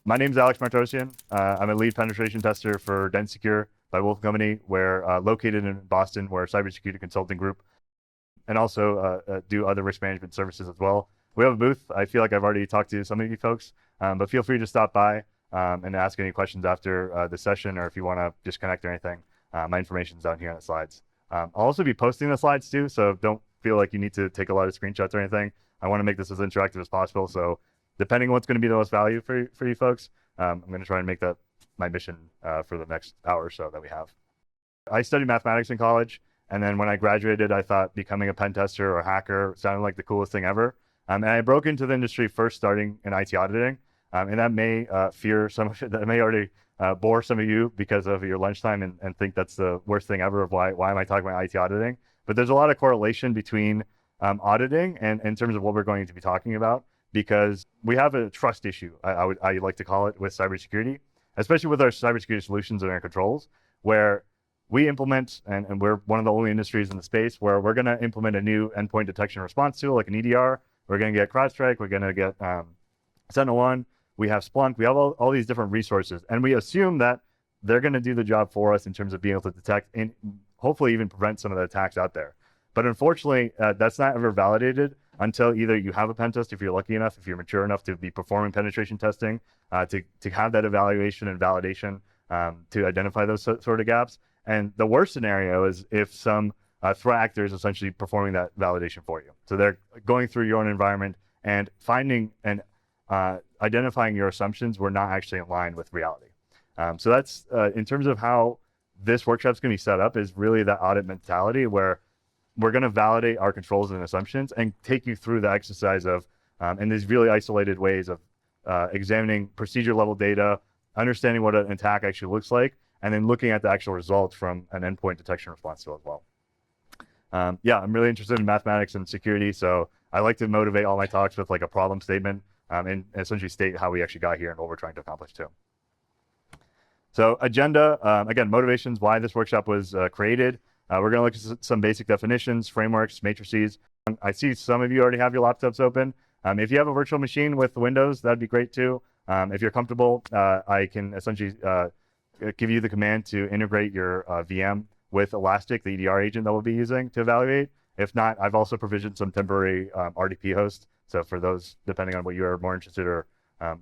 My name is Martirosyan. I'm a lead penetration tester for ATT&CK by Wolf Company. We're located in Boston. We're a cybersecurity consulting group, and also do other risk management services as well. We have a booth. I feel like I've already talked to some of you folks, but feel free to stop by and ask any questions after the session, or if you want to just connect or anything. My information is down here on the slides. I'll also be posting the slides too, so don't feel like you need to take a lot of screenshots or anything. I want to make this as interactive as possible, so depending on what's going to be the most value for you folks, I'm going to try and make that my mission for the next hour or so that we have. I studied mathematics in college, and then when I graduated, I thought becoming a pen tester or a hacker sounded like the coolest thing ever. And I broke into the industry first starting in IT auditing, and that may that may already bore some of you because of your lunchtime and think that's the worst thing ever of why am I talking about IT auditing. But there's a lot of correlation between auditing and in terms of what we're going to be talking about, because we have a trust issue, I like to call it, with cybersecurity, especially with our cybersecurity solutions and our controls, where we implement, and we're one of the only industries in the space where we're going to implement a new endpoint detection response tool like an EDR. We're going to get CrowdStrike, we're going to get SentinelOne, we have Splunk, we have all these different resources, and we assume that they're going to do the job for us in terms of being able to detect and hopefully even prevent some of the attacks out there. But unfortunately, that's not ever validated until either you have a pen test, if you're lucky enough, if you're mature enough to be performing penetration testing, to have that evaluation and validation to identify those sort of gaps. And the worst scenario is if some threat actor is essentially performing that validation for you. So they're going through your own environment and finding and identifying your assumptions were not actually in line with reality. So that's, in terms of how this workshop is going to be set up, is really that audit mentality where we're going to validate our controls and assumptions and take you through the exercise of, in these really isolated ways of examining procedure level data, understanding what an attack actually looks like, and then looking at the actual results from an endpoint detection response tool as well. Yeah, I'm really interested in mathematics and security, so I like to motivate all my talks with like a problem statement and essentially state how we actually got here and what we're trying to accomplish too. So agenda, again, motivations, why this workshop was created. We're going to look at some basic definitions, frameworks, matrices. I see some of you already have your laptops open. If you have a virtual machine with Windows, that'd be great too. If you're comfortable, I can essentially give you the command to integrate your VM with Elastic, the EDR agent that we'll be using to evaluate. If not, I've also provisioned some temporary RDP hosts. So for those, depending on what you are more interested or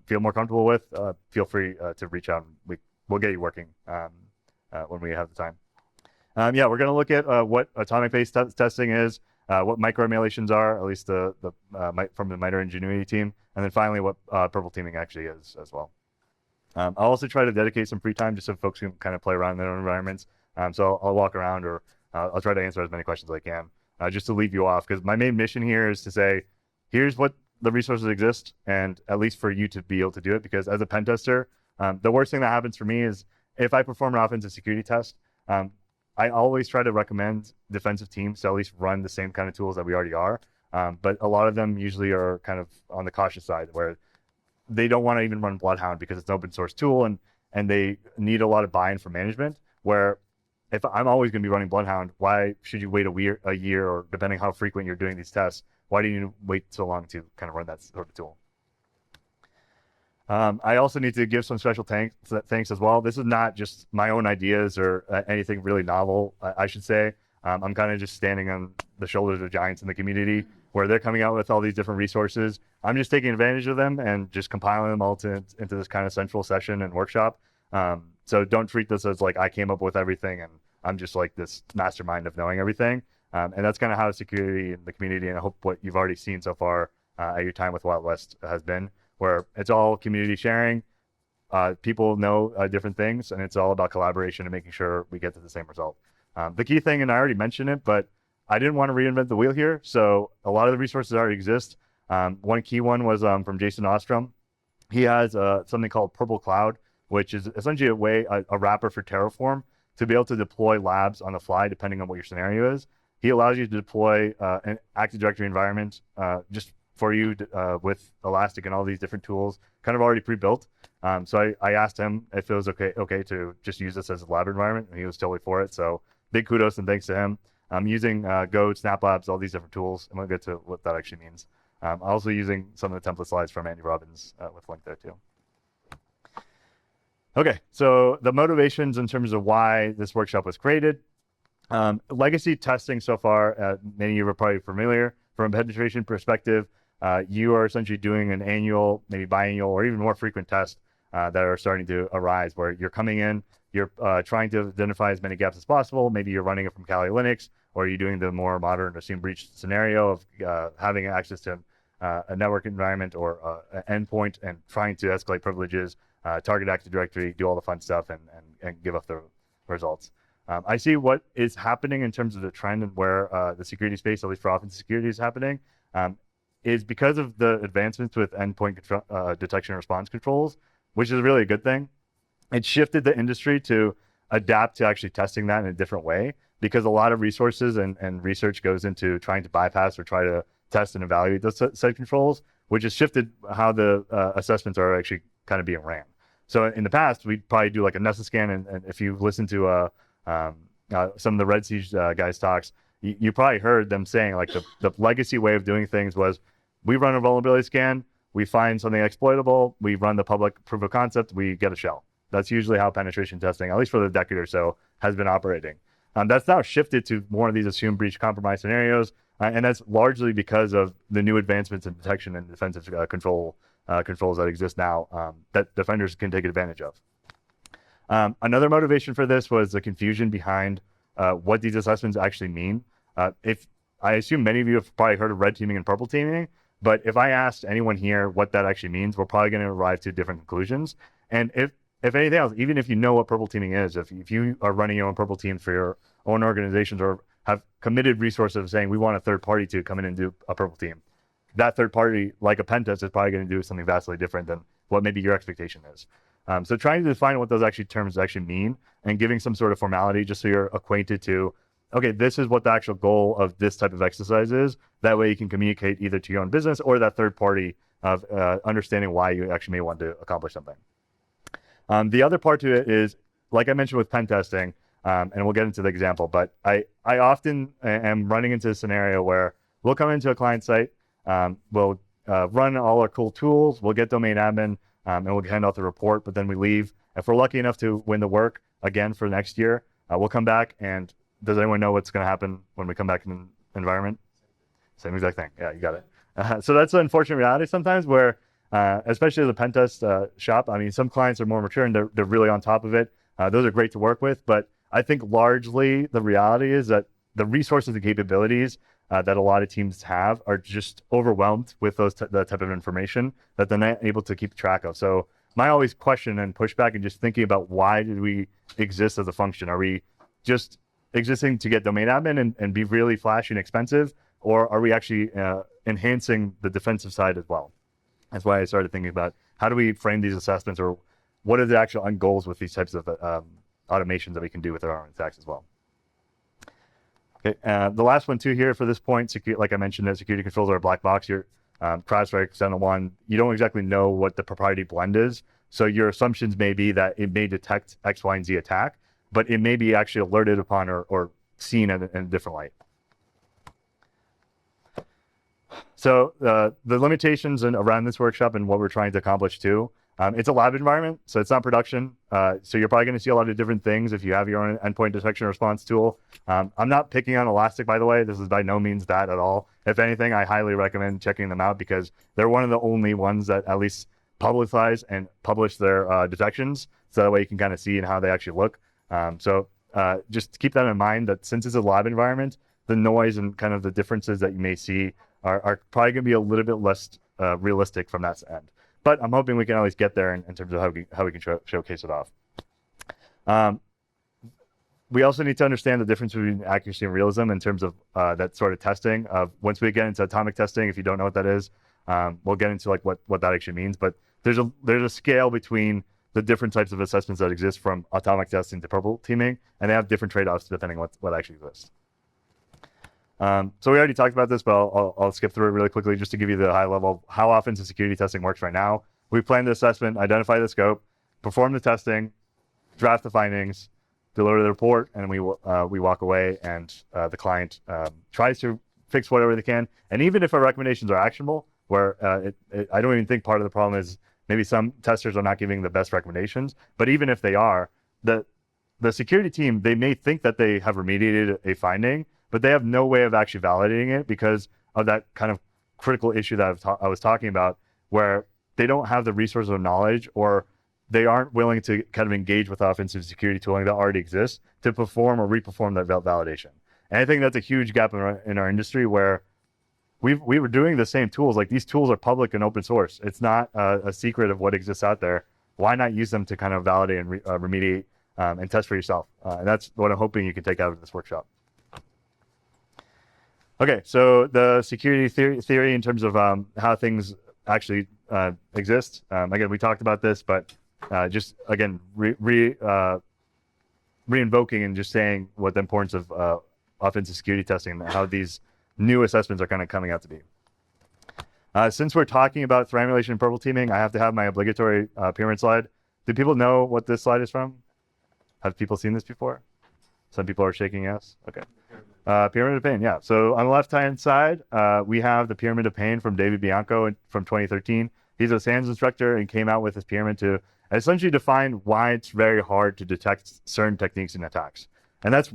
feel more comfortable with, feel free to reach out. We'll get you working when we have the time. Yeah, we're going to look at what atomic-based testing is, what micro-emulations are, at least from the MITRE Ingenuity team, and then finally what purple teaming actually is as well. I'll also try to dedicate some free time just so folks can kind of play around in their own environments. So I'll walk around, or I'll try to answer as many questions as I can, just to leave you off, because my main mission here is to say, here's what the resources exist, and at least for you to be able to do it, because as a pen tester, the worst thing that happens for me is if I perform an offensive security test, I always try to recommend defensive teams to at least run the same kind of tools that we already are. But a lot of them usually are kind of on the cautious side, where they don't want to even run Bloodhound because it's an open source tool and they need a lot of buy-in from management, where if I'm always going to be running Bloodhound, why should you wait a year, or depending how frequent you're doing these tests, why do you wait so long to kind of run that sort of tool? I also need to give some special thanks as well. This is not just my own ideas or anything really novel, I should say. I'm kind of just standing on the shoulders of giants in the community where they're coming out with all these different resources. I'm just taking advantage of them and just compiling them all into this kind of central session and workshop. So don't treat this as like I came up with everything and I'm just like this mastermind of knowing everything. And that's kind of how security in the community, and I hope what you've already seen so far at your time with Wild West has been, where it's all community sharing. People know different things, and it's all about collaboration and making sure we get to the same result. The key thing, and I already mentioned it, but I didn't want to reinvent the wheel here, so a lot of the resources already exist. One key one was from Jason Ostrom. He has something called Purple Cloud, which is essentially a wrapper for Terraform to be able to deploy labs on the fly, depending on what your scenario is. He allows you to deploy an Active Directory environment just for you with Elastic and all these different tools kind of already pre-built. So I asked him if it was okay to just use this as a lab environment, and he was totally for it. So big kudos and thanks to him. I'm using Go, Snap Labs, all these different tools, and we'll get to what that actually means. Also using some of the template slides from Andy Robbins with link there too. Okay, so the motivations in terms of why this workshop was created. Legacy testing so far, many of you are probably familiar from a penetration perspective. You are essentially doing an annual, maybe biannual, or even more frequent tests that are starting to arise where you're coming in, you're trying to identify as many gaps as possible. Maybe you're running it from Kali Linux, or you're doing the more modern assumed breach scenario of having access to a network environment or an endpoint and trying to escalate privileges, target Active Directory, do all the fun stuff, and give up the results. I see what is happening in terms of the trend and where the security space, at least for offensive security, is happening, is because of the advancements with endpoint detection and response controls, which is really a good thing. It shifted the industry to adapt to actually testing that in a different way, because a lot of resources and research goes into trying to bypass or try to test and evaluate those set controls, which has shifted how the assessments are actually kind of being ran. So in the past, we'd probably do like a Nessus scan, and if you listen to some of the Red Siege guys' talks, you probably heard them saying like the legacy way of doing things was we run a vulnerability scan, we find something exploitable, we run the public proof of concept, we get a shell. That's usually how penetration testing, at least for the decade or so, has been operating. That's now shifted to more of these assumed breach compromise scenarios, and that's largely because of the new advancements in detection and defensive controls that exist now that defenders can take advantage of. Another motivation for this was the confusion behind what these assessments actually mean. If I assume many of you have probably heard of red teaming and purple teaming, but if I asked anyone here what that actually means, we're probably going to arrive to different conclusions. And if anything else, even if you know what purple teaming is, if you are running your own purple team for your own organizations or have committed resources of saying we want a third party to come in and do a purple team, that third party, like a pen test, is probably going to do something vastly different than what maybe your expectation is. So trying to define what those terms actually mean and giving some sort of formality just so you're acquainted to, okay, this is what the actual goal of this type of exercise is. That way you can communicate either to your own business or that third party of understanding why you actually may want to accomplish something. The other part to it is, like I mentioned with pen testing, and we'll get into the example, but I often am running into a scenario where we'll come into a client site, we'll run all our cool tools, we'll get domain admin, and we'll hand out the report, but then we leave. If we're lucky enough to win the work again for next year, we'll come back, and does anyone know what's going to happen when we come back in the environment? Same exact thing. Yeah, you got it. So that's an unfortunate reality sometimes where, especially as a pen test shop, I mean, some clients are more mature and they're really on top of it. Those are great to work with, but I think largely the reality is that the resources and capabilities that a lot of teams have are just overwhelmed with that type of information that they're not able to keep track of. So my always question and pushback and just thinking about why did we exist as a function? Are we just existing to get domain admin and be really flashy and expensive, or are we actually enhancing the defensive side as well? That's why I started thinking about how do we frame these assessments, or what are the actual end goals with these types of automations that we can do with our own attacks as well. Okay, the last one too here for this point, like I mentioned, that security controls are a black box. Your CrowdStrike, SentinelOne, you don't exactly know what the proprietary blend is. So your assumptions may be that it may detect X, Y, and Z attack, but it may be actually alerted upon or seen in a different light. So the limitations around this workshop and what we're trying to accomplish too, it's a lab environment, so it's not production. So you're probably going to see a lot of different things if you have your own endpoint detection response tool. I'm not picking on Elastic, by the way. This is by no means that at all. If anything, I highly recommend checking them out because they're one of the only ones that at least publicize and publish their detections, so that way you can kind of see how they actually look. So just keep that in mind, that since it's a lab environment, the noise and kind of the differences that you may see are probably going to be a little bit less realistic from that end. But I'm hoping we can at least get there in terms of how we can showcase it off. We also need to understand the difference between accuracy and realism in terms of that sort of testing. Once we get into atomic testing, if you don't know what that is, we'll get into like what that actually means. But there's a scale between the different types of assessments that exist, from atomic testing to purple teaming, and they have different trade-offs depending on what actually exists. So we already talked about this, but I'll skip through it really quickly just to give you the high level of how offensive security testing works right now. We plan the assessment, identify the scope, perform the testing, draft the findings, deliver the report, and we walk away, and the client tries to fix whatever they can. And even if our recommendations are actionable, where I don't even think part of the problem is maybe some testers are not giving the best recommendations, but even if they are, the security team, they may think that they have remediated a finding, but they have no way of actually validating it because of that kind of critical issue that I was talking about, where they don't have the resources or knowledge, or they aren't willing to kind of engage with offensive security tooling that already exists to perform or reperform that validation. And I think that's a huge gap in our industry, where we were doing the same tools. Like, these tools are public and open source. It's not a secret of what exists out there. Why not use them to kind of validate and remediate and test for yourself? And that's what I'm hoping you can take out of this workshop. Okay, so the security theory in terms of how things actually exist. Again, we talked about this, but just again, re-invoking and just saying what the importance of offensive security testing and how these new assessments are kind of coming out to be. Since we're talking about threat emulation and purple teaming, I have to have my obligatory pyramid slide. Do people know what this slide is from? Have people seen this before? Some people are shaking yes. Okay. Pyramid of Pain, yeah. So on the left-hand side, we have the Pyramid of Pain from David Bianco from 2013. He's a SANS instructor and came out with this pyramid to essentially define why it's very hard to detect certain techniques in attacks. And that's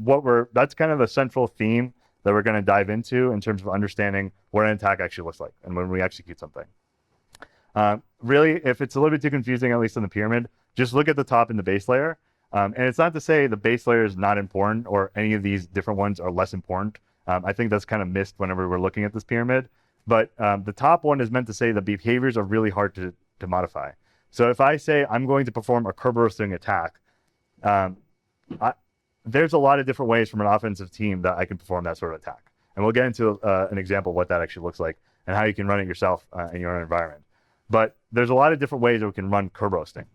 kind of a central theme that we're going to dive into in terms of understanding what an attack actually looks like and when we execute something. Really, if it's a little bit too confusing, at least in the pyramid, just look at the top in the base layer. And it's not to say the base layer is not important or any of these different ones are less important. I think that's kind of missed whenever we're looking at this pyramid. But the top one is meant to say the behaviors are really hard to modify. So if I say I'm going to perform a curb roasting attack, there's a lot of different ways from an offensive team that I can perform that sort of attack. And we'll get into an example of what that actually looks like and how you can run it yourself in your own environment. But there's a lot of different ways that we can run curb roasting.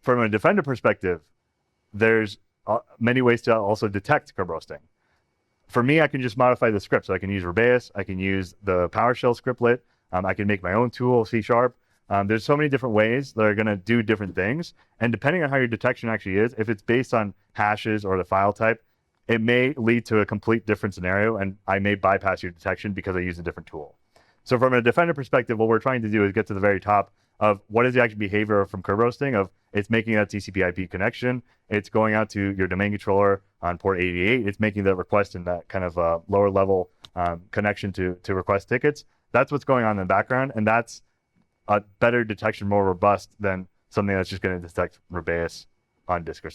From a defender perspective, there's many ways to also detect curb roasting. For me, I can just modify the script. So I can use Rubeus, I can use the PowerShell scriptlet, I can make my own tool, C#. There's so many different ways that are going to do different things. And depending on how your detection actually is, if it's based on hashes or the file type, it may lead to a complete different scenario, and I may bypass your detection because I use a different tool. So from a defender perspective, what we're trying to do is get to the very top of what is the actual behavior from curb roasting of it's making that TCP/IP connection, it's going out to your domain controller on port 88, it's making that request in that kind of lower level connection to request tickets. That's what's going on in the background, and that's a better detection, more robust than something that's just going to detect Rubeus on disk or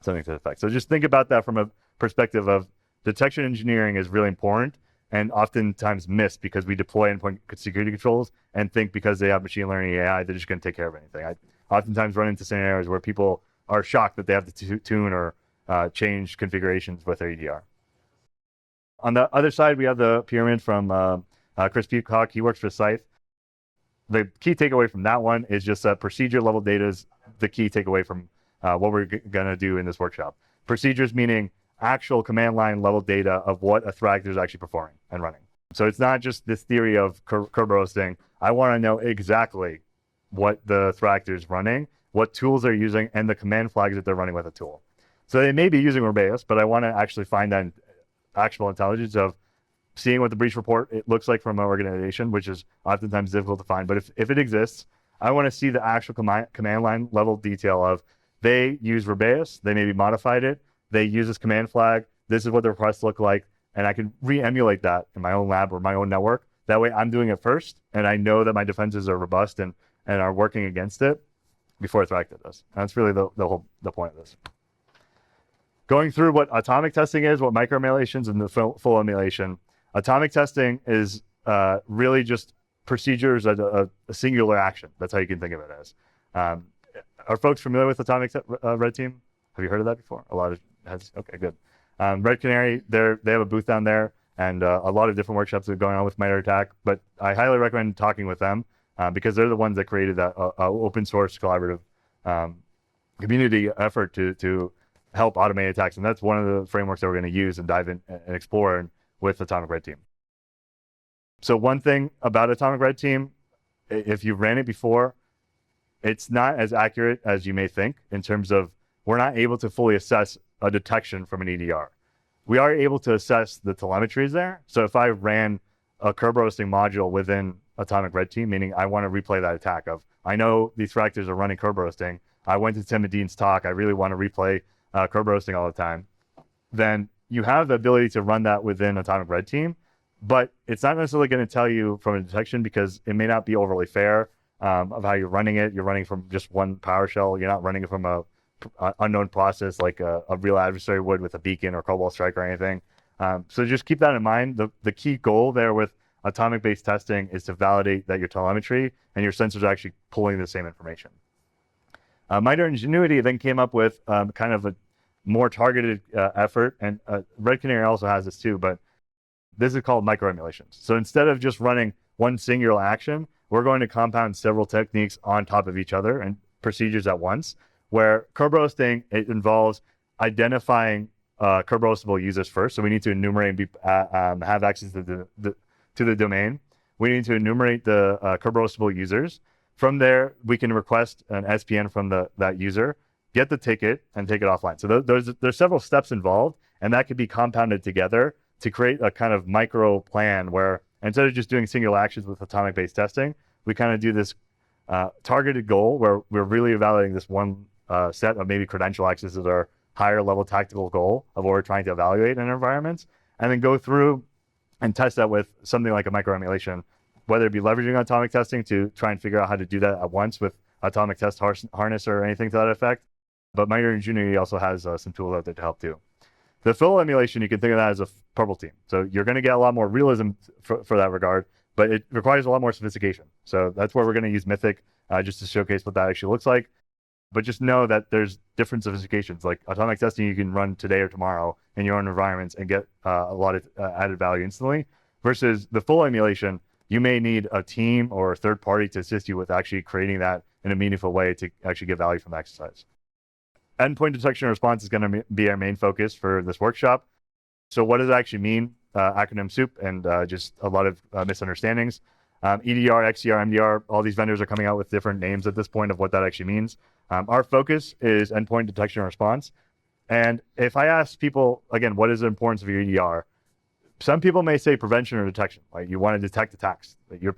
something to that effect. So just think about that from a perspective of detection engineering is really important and oftentimes missed because we deploy endpoint security controls and think because they have machine learning AI, they're just going to take care of anything. I oftentimes run into scenarios where people are shocked that they have to tune or change configurations with their EDR. On the other side, we have the pyramid from Chris Peacock. He works for Scythe. The key takeaway from that one is just that procedure level data is the key takeaway from what we're going to do in this workshop. Procedures meaning actual command line level data of what a threat actor is actually performing and running. So it's not just this theory of curb roasting. I want to know exactly what the threat actor is running, what tools they're using, and the command flags that they're running with a tool. So they may be using Rubeus, but I want to actually find that actual intelligence of seeing what the breach report it looks like from an organization, which is oftentimes difficult to find. But if it exists, I want to see the actual command line level detail of they use Rubeus, they maybe modified it, they use this command flag, this is what the requests look like, and I can re-emulate that in my own lab or my own network. That way I'm doing it first, and I know that my defenses are robust and are working against it before a threat actor does. And that's really the point of this. Going through what atomic testing is, what micro emulations and the full emulation. Atomic testing is really just procedures as a singular action. That's how you can think of it as. Are folks familiar with Atomic Red Team? Have you heard of that before? A lot of heads. Okay, good. Red Canary, they have a booth down there, and a lot of different workshops are going on with MITRE ATT&CK. But I highly recommend talking with them because they're the ones that created that open source collaborative community effort to help automate attacks, and that's one of the frameworks that we're going to use and dive in and explore with Atomic Red Team. So one thing about Atomic Red Team, if you've ran it before, it's not as accurate as you may think in terms of we're not able to fully assess a detection from an EDR. We are able to assess the telemetry is there. So if I ran a curb roasting module within atomic red team, meaning I want to replay that attack of, I know these threat actors are running curb roasting. I went to Tim and Dean's talk. I really want to replay curb roasting all the time. Then you have the ability to run that within atomic red team, but it's not necessarily going to tell you from a detection because it may not be overly fair of how you're running it. You're running from just one PowerShell. You're not running it from a unknown process like a real adversary would with a beacon or Cobalt Strike or anything. So just keep that in mind. The key goal there with atomic-based testing is to validate that your telemetry and your sensors are actually pulling the same information. MITRE Ingenuity then came up with kind of a more targeted effort, and Red Canary also has this too, but this is called micro-emulations. So instead of just running one singular action, we're going to compound several techniques on top of each other and procedures at once, where curb roasting, it involves identifying curb roastable users first. So we need to enumerate and have access to the domain. We need to enumerate the curb roastable users. From there, we can request an SPN from that user, get the ticket, and take it offline. So there's several steps involved, and that could be compounded together to create a kind of micro plan where instead of just doing single actions with atomic-based testing, we kind of do this targeted goal where we're really evaluating this one set of maybe credential access as our higher level tactical goal of what we're trying to evaluate in environments, and then go through and test that with something like a micro-emulation, whether it be leveraging atomic testing to try and figure out how to do that at once with atomic test harness or anything to that effect. But MITRE Ingenuity also has some tools out there to help too. The full emulation, you can think of that as a purple team. So you're going to get a lot more realism for that regard, but it requires a lot more sophistication. So that's where we're going to use Mythic just to showcase what that actually looks like. But just know that there's different sophistications. Like atomic testing, you can run today or tomorrow in your own environments and get a lot of added value instantly. Versus the full emulation, you may need a team or a third party to assist you with actually creating that in a meaningful way to actually get value from the exercise. Endpoint detection and response is going to be our main focus for this workshop. So what does it actually mean? Acronym soup and just a lot of misunderstandings. EDR, XDR, MDR, all these vendors are coming out with different names at this point of what that actually means. Our focus is endpoint detection and response. And if I ask people, again, what is the importance of your EDR? Some people may say prevention or detection, right? You want to detect attacks. You're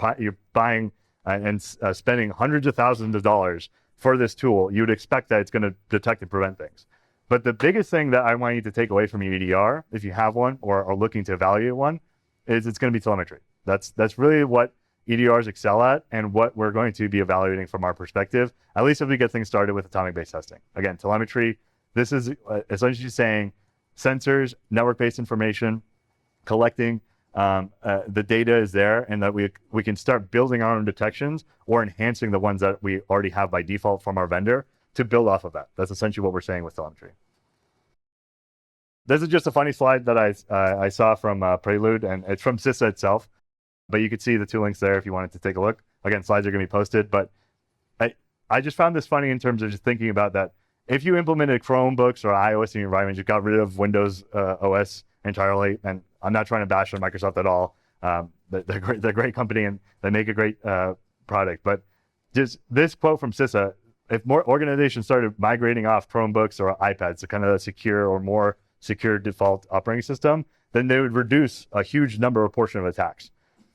buying and spending hundreds of thousands of dollars for this tool. You would expect that it's going to detect and prevent things. But the biggest thing that I want you to take away from your EDR, if you have one or are looking to evaluate one, is it's going to be telemetry. That's really what EDRs excel at and what we're going to be evaluating from our perspective, at least if we get things started with atomic-based testing. Again, telemetry, this is essentially saying sensors, network-based information, collecting the data is there, and that we can start building our own detections or enhancing the ones that we already have by default from our vendor to build off of that. That's essentially what we're saying with telemetry. This is just a funny slide that I saw from Prelude, and it's from CISA itself, but you could see the two links there if you wanted to take a look. Again, slides are going to be posted, but I just found this funny in terms of just thinking about that. If you implemented Chromebooks or iOS in your environment, you got rid of Windows OS entirely, and I'm not trying to bash on Microsoft at all. They're a great company and they make a great product. But just this quote from CISA, if more organizations started migrating off Chromebooks or iPads to kind of a secure or more secure default operating system, then they would reduce a huge number or portion of attacks.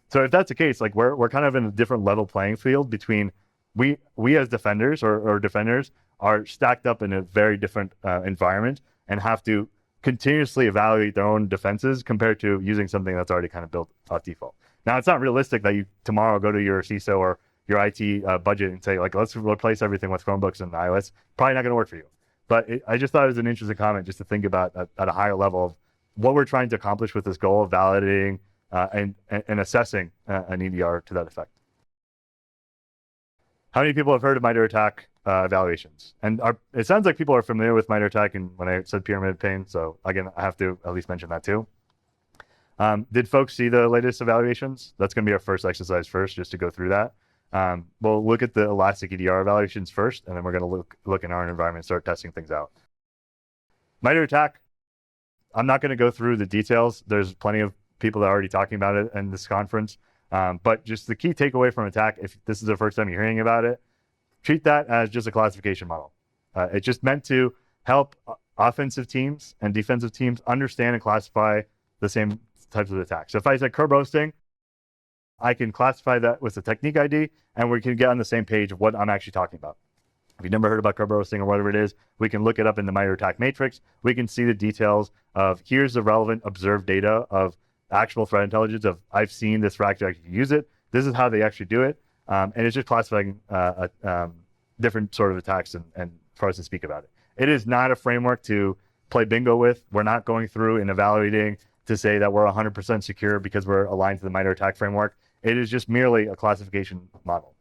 So if that's the case, like we're kind of in a different level playing field between we as defenders or defenders are stacked up in a very different environment and have to continuously evaluate their own defenses compared to using something that's already kind of built off default. Now, it's not realistic that you tomorrow go to your CISO or your IT budget and say, like, let's replace everything with Chromebooks and iOS. Probably not going to work for you. But I just thought it was an interesting comment just to think about at a higher level of what we're trying to accomplish with this goal of validating and assessing an EDR to that effect. How many people have heard of MITRE ATT&CK evaluations? And it sounds like people are familiar with MITRE ATT&CK and when I said pyramid pane, so again, I have to at least mention that too. Did folks see the latest evaluations? That's going to be our first exercise first, just to go through that. We'll look at the Elastic EDR evaluations first, and then we're going to look in our environment and start testing things out. MITRE ATT&CK, I'm not going to go through the details. There's plenty of people that are already talking about it in this conference. But just the key takeaway from ATT&CK, if this is the first time you're hearing about it, treat that as just a classification model. It's just meant to help offensive teams and defensive teams understand and classify the same types of attacks. So if I said curb roasting, I can classify that with the technique ID, and we can get on the same page of what I'm actually talking about. If you've never heard about Kerberos or whatever it is, we can look it up in the MITRE attack matrix. We can see the details of here's the relevant observed data of actual threat intelligence of I've seen this threat actor actually use it. This is how they actually do it. And it's just classifying different sort of attacks and for us to speak about it. It is not a framework to play bingo with. We're not going through and evaluating to say that we're 100% secure because we're aligned to the MITRE attack framework. It is just merely a classification model.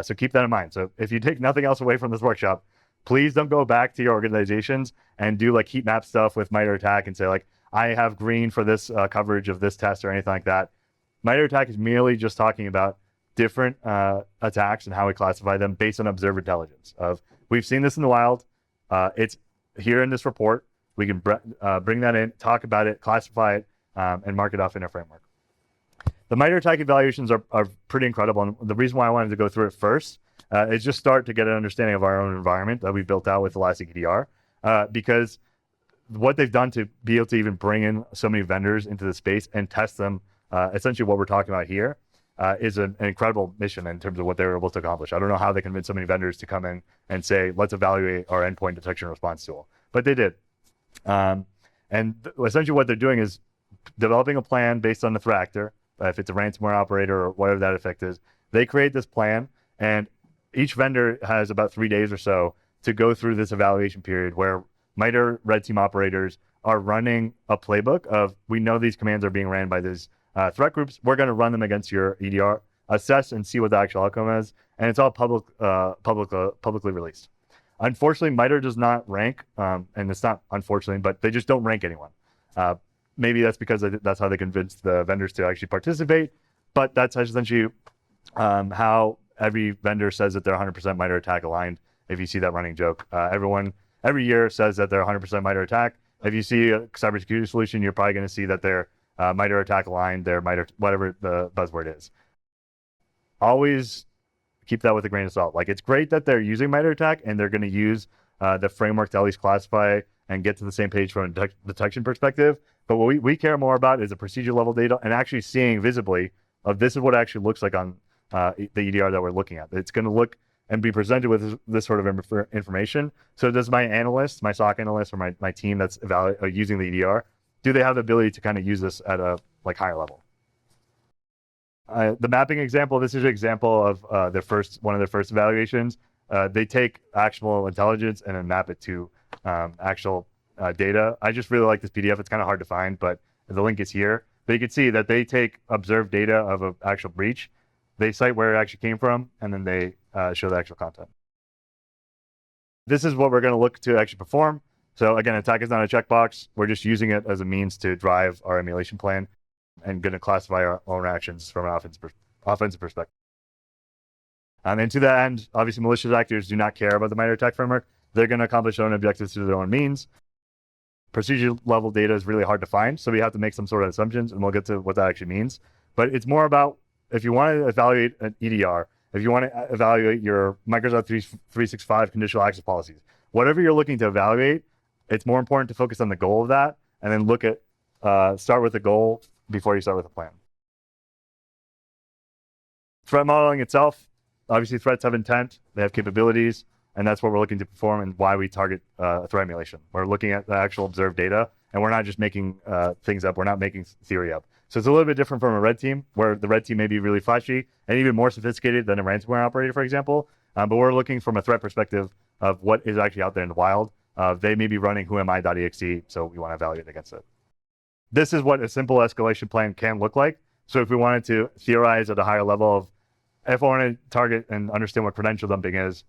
So keep that in mind. So if you take nothing else away from this workshop, please don't go back to your organizations and do like heat map stuff with MITRE attack and say like, I have green for this coverage of this test or anything like that. MITRE attack is merely just talking about different attacks and how we classify them based on observed intelligence. We've seen this in the wild. It's here in this report. We can bring that in, talk about it, classify it, and mark it off in our framework. The MITRE attack evaluations are pretty incredible. And the reason why I wanted to go through it first is just start to get an understanding of our own environment that we built out with Elastic EDR, because what they've done to be able to even bring in so many vendors into the space and test them, essentially what we're talking about here, is an incredible mission in terms of what they were able to accomplish. I don't know how they convinced so many vendors to come in and say, let's evaluate our endpoint detection response tool, but they did. Essentially what they're doing is developing a plan based on the threat actor. If it's a ransomware operator or whatever that effect is, they create this plan, and each vendor has about 3 days or so to go through this evaluation period where MITRE red team operators are running a playbook of, we know these commands are being ran by these threat groups. We're going to run them against your EDR, assess and see what the actual outcome is, and it's all publicly released. Unfortunately, MITRE does not rank, and it's not unfortunately, but they just don't rank anyone. Maybe that's because that's how they convinced the vendors to actually participate, but that's essentially how every vendor says that they're 100% MITRE attack aligned. If you see that running joke, everyone every year says that they're 100% MITRE attack. If you see a cybersecurity solution, you're probably going to see that they're MITRE attack aligned, they're MITRE, whatever the buzzword is. Always keep that with a grain of salt. Like, it's great that they're using MITRE attack and they're going to use the framework to at least classify and get to the same page from a detection perspective. But what we care more about is the procedure level data and actually seeing visibly of this is what it actually looks like on the EDR that we're looking at. It's going to look and be presented with this sort of information. So does my analyst, my SOC analyst, or my team that's using the EDR, do they have the ability to kind of use this at a higher level? The mapping example, this is an example of one of their first evaluations. They take actionable intelligence and then map it to actual data. I just really like this PDF. It's kind of hard to find, but the link is here. But you can see that they take observed data of an actual breach, they cite where it actually came from, and then they show the actual content. This is what we're going to look to actually perform. So again, attack is not a checkbox. We're just using it as a means to drive our emulation plan and going to classify our own actions from an offensive perspective. And to that end, obviously malicious actors do not care about the MITRE attack framework. They're going to accomplish their own objectives through their own means. Procedure level data is really hard to find, so we have to make some sort of assumptions, and we'll get to what that actually means. But it's more about, if you want to evaluate an EDR, if you want to evaluate your Microsoft 365 conditional access policies, whatever you're looking to evaluate, it's more important to focus on the goal of that, and then look at, start with the goal before you start with a plan. Threat modeling itself, obviously threats have intent, they have capabilities, and that's what we're looking to perform and why we target threat emulation. We're looking at the actual observed data, and we're not just making things up, we're not making theory up. So it's a little bit different from a red team, where the red team may be really flashy and even more sophisticated than a ransomware operator, for example. But we're looking from a threat perspective of what is actually out there in the wild. They may be running whoami.exe, so we want to evaluate against it. This is what a simple escalation plan can look like. So if we wanted to theorize at a higher level of, if I want to target and understand what credential dumping is,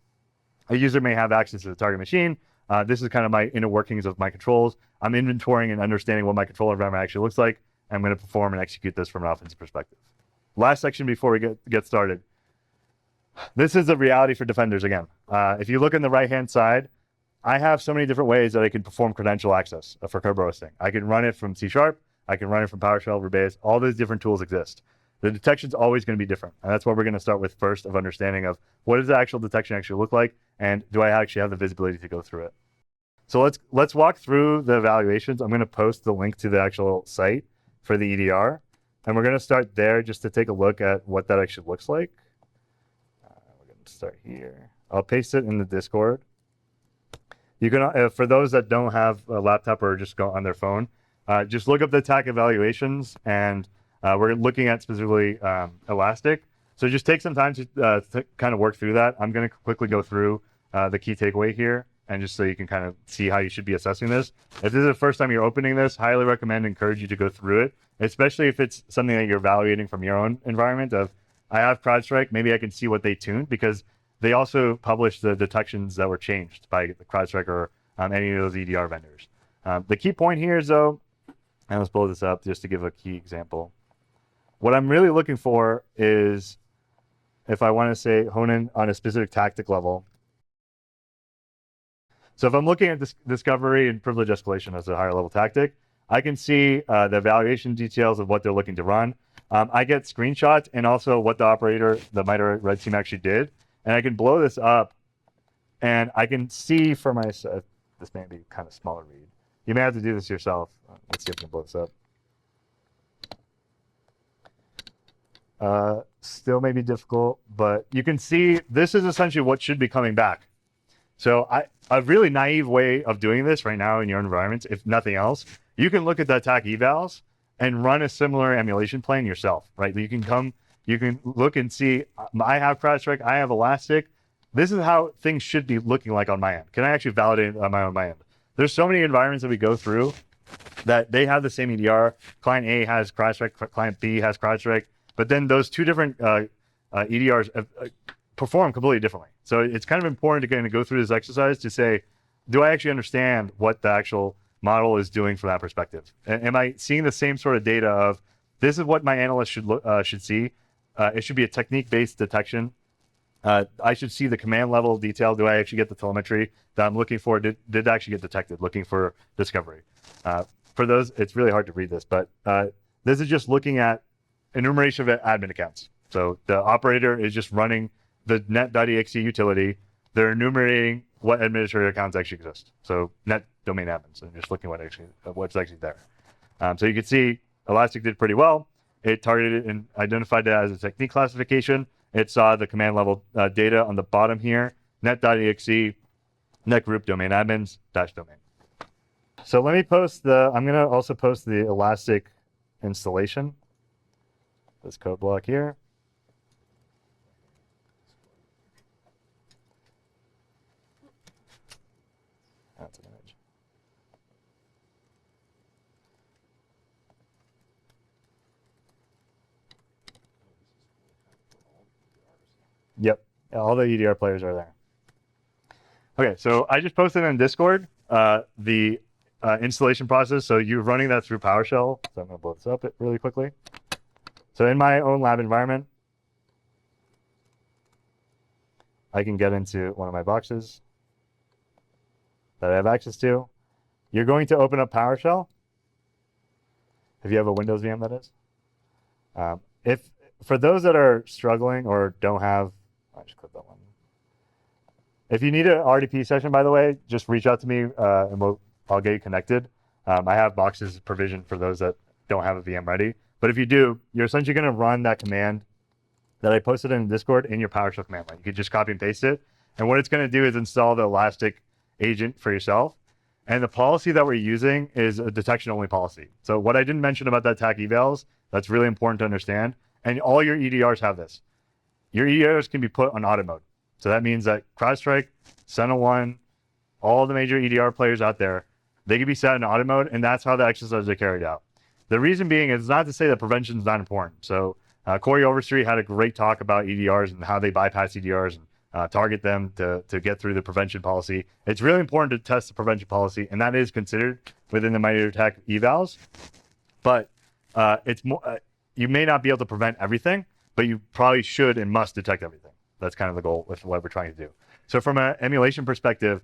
a user may have access to the target machine. This is kind of my inner workings of my controls. I'm inventorying and understanding what my control environment actually looks like. I'm going to perform and execute this from an offensive perspective. Last section before we get started. This is the reality for defenders again. If you look on the right-hand side, I have so many different ways that I can perform credential access for Kerberos. I can run it from C#, I can run it from PowerShell, Rebase. All these different tools exist. The detection is always going to be different. And that's what we're going to start with first, of understanding of what does the actual detection actually look like, and do I actually have the visibility to go through it. So let's walk through the evaluations. I'm going to post the link to the actual site for the EDR. And we're going to start there just to take a look at what that actually looks like. We're going to start here. I'll paste it in the Discord. You can, for those that don't have a laptop or just go on their phone, just look up the attack evaluations, and we're looking at specifically Elastic. So just take some time to kind of work through that. I'm going to quickly go through the key takeaway here, and just so you can kind of see how you should be assessing this. If this is the first time you're opening this, highly recommend, encourage you to go through it, especially if it's something that you're evaluating from your own environment of, I have CrowdStrike, maybe I can see what they tuned, because they also publish the detections that were changed by the CrowdStrike or any of those EDR vendors. The key point here is, though, and let's blow this up just to give a key example. What I'm really looking for is, if I want to say hone in on a specific tactic level. So if I'm looking at this discovery and privilege escalation as a higher level tactic, I can see the evaluation details of what they're looking to run. I get screenshots and also what the operator, the MITRE red team, actually did. And I can blow this up, and I can see for myself, this may be kind of smaller read. You may have to do this yourself. Let's see if we can blow this up. Still may be difficult, but you can see this is essentially what should be coming back. So a really naive way of doing this right now in your environment, if nothing else, you can look at the attack evals and run a similar emulation plan yourself, right? You can look and see, I have CrowdStrike, I have Elastic. This is how things should be looking like on my end. Can I actually validate it on my end? There's so many environments that we go through that they have the same EDR. Client A has CrowdStrike, client B has CrowdStrike, but then those two different EDRs perform completely differently. So it's kind of important to kind of go through this exercise to say, do I actually understand what the actual model is doing from that perspective? Am I seeing the same sort of data of, this is what my analyst should see? It should be a technique-based detection. I should see the command level detail. Do I actually get the telemetry that I'm looking for? Did it actually get detected? Looking for discovery. For those, it's really hard to read this, but this is just looking at enumeration of admin accounts. So the operator is just running the net.exe utility. They're enumerating what administrator accounts actually exist. So net domain admins, and just looking at what's actually there. So you can see Elastic did pretty well. It targeted and identified it as a technique classification. It saw the command level data on the bottom here, net.exe, net group domain admins, -domain. So let me post I'm gonna also post the Elastic installation, this code block here. That's an image. Yep, all the EDR players are there. Okay, so I just posted in Discord the installation process. So you're running that through PowerShell. So I'm gonna blow this up really quickly. So in my own lab environment, I can get into one of my boxes that I have access to. You're going to open up PowerShell. If you have a Windows VM, that is. If for those that are struggling or don't have, I just clicked that one. If you need an RDP session, by the way, just reach out to me and I'll get you connected. I have boxes provisioned for those that don't have a VM ready. But if you do, you're essentially going to run that command that I posted in Discord in your PowerShell command line. You can just copy and paste it. And what it's going to do is install the Elastic agent for yourself. And the policy that we're using is a detection-only policy. So what I didn't mention about that attack evals, that's really important to understand. And all your EDRs have this. Your EDRs can be put on audit mode. So that means that CrowdStrike, Sentinel-1, all the major EDR players out there, they can be set in audit mode, and that's how the exercises are carried out. The reason being is not to say that prevention is not important. So Corey Overstreet had a great talk about EDRs and how they bypass EDRs and target them to get through the prevention policy. It's really important to test the prevention policy, and that is considered within the MITRE attack evals. But it's more, you may not be able to prevent everything, but you probably should and must detect everything. That's kind of the goal with what we're trying to do. So from an emulation perspective,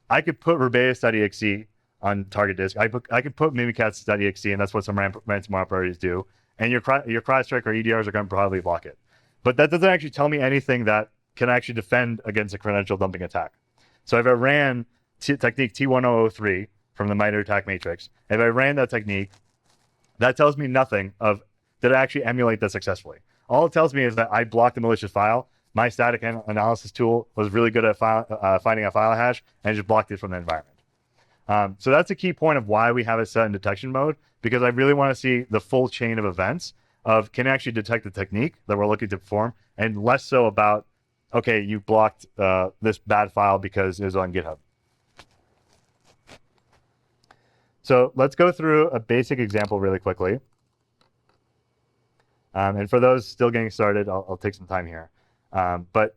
I could put Rubeus.exe on target disk. I could put Mimikatz.exe, and that's what some ransomware operators do. And your CrowdStrike or EDRs are going to probably block it. But that doesn't actually tell me anything that can actually defend against a credential dumping attack. So if I ran technique T1003 from the MITRE attack matrix, if I ran that technique, that tells me nothing of did I actually emulate that successfully? All it tells me is that I blocked the malicious file. My static analysis tool was really good at finding a file hash and just blocked it from the environment. So that's a key point of why we have it set in detection mode, because I really want to see the full chain of events of can actually detect the technique that we're looking to perform, and less so about, okay, you blocked this bad file because it was on GitHub. So let's go through a basic example really quickly. And for those still getting started, I'll take some time here. But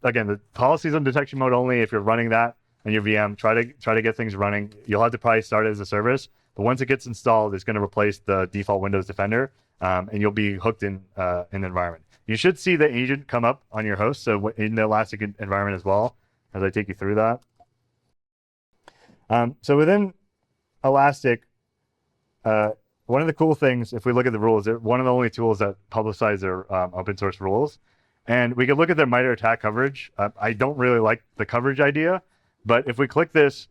again, the policies on detection mode only if you're running that in your VM. Try to get things running. You'll have to probably start it as a service, but once it gets installed, it's going to replace the default Windows Defender, and you'll be hooked in the environment. You should see the agent come up on your host, so in the Elastic environment as well, as I take you through that. So within Elastic, one of the cool things, if we look at the rules, they're one of the only tools that publicize their open source rules. And we can look at their MITRE attack coverage. I don't really like the coverage idea, but if we click this,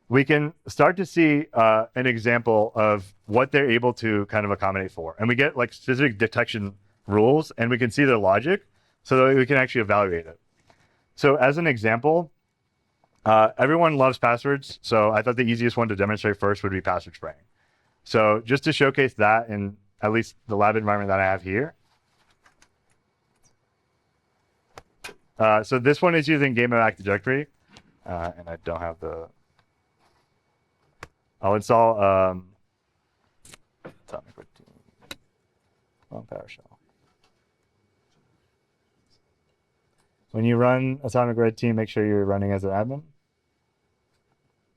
we can start to see an example of what they're able to kind of accommodate for. And we get like specific detection rules, and we can see their logic so that we can actually evaluate it. So as an example, everyone loves passwords. So I thought the easiest one to demonstrate first would be password spraying. So just to showcase that in at least the lab environment that I have here. So this one is using game of Active Directory, and I don't have the. I'll install Atomic Red Team on PowerShell. When you run Atomic Red Team, make sure you're running as an admin.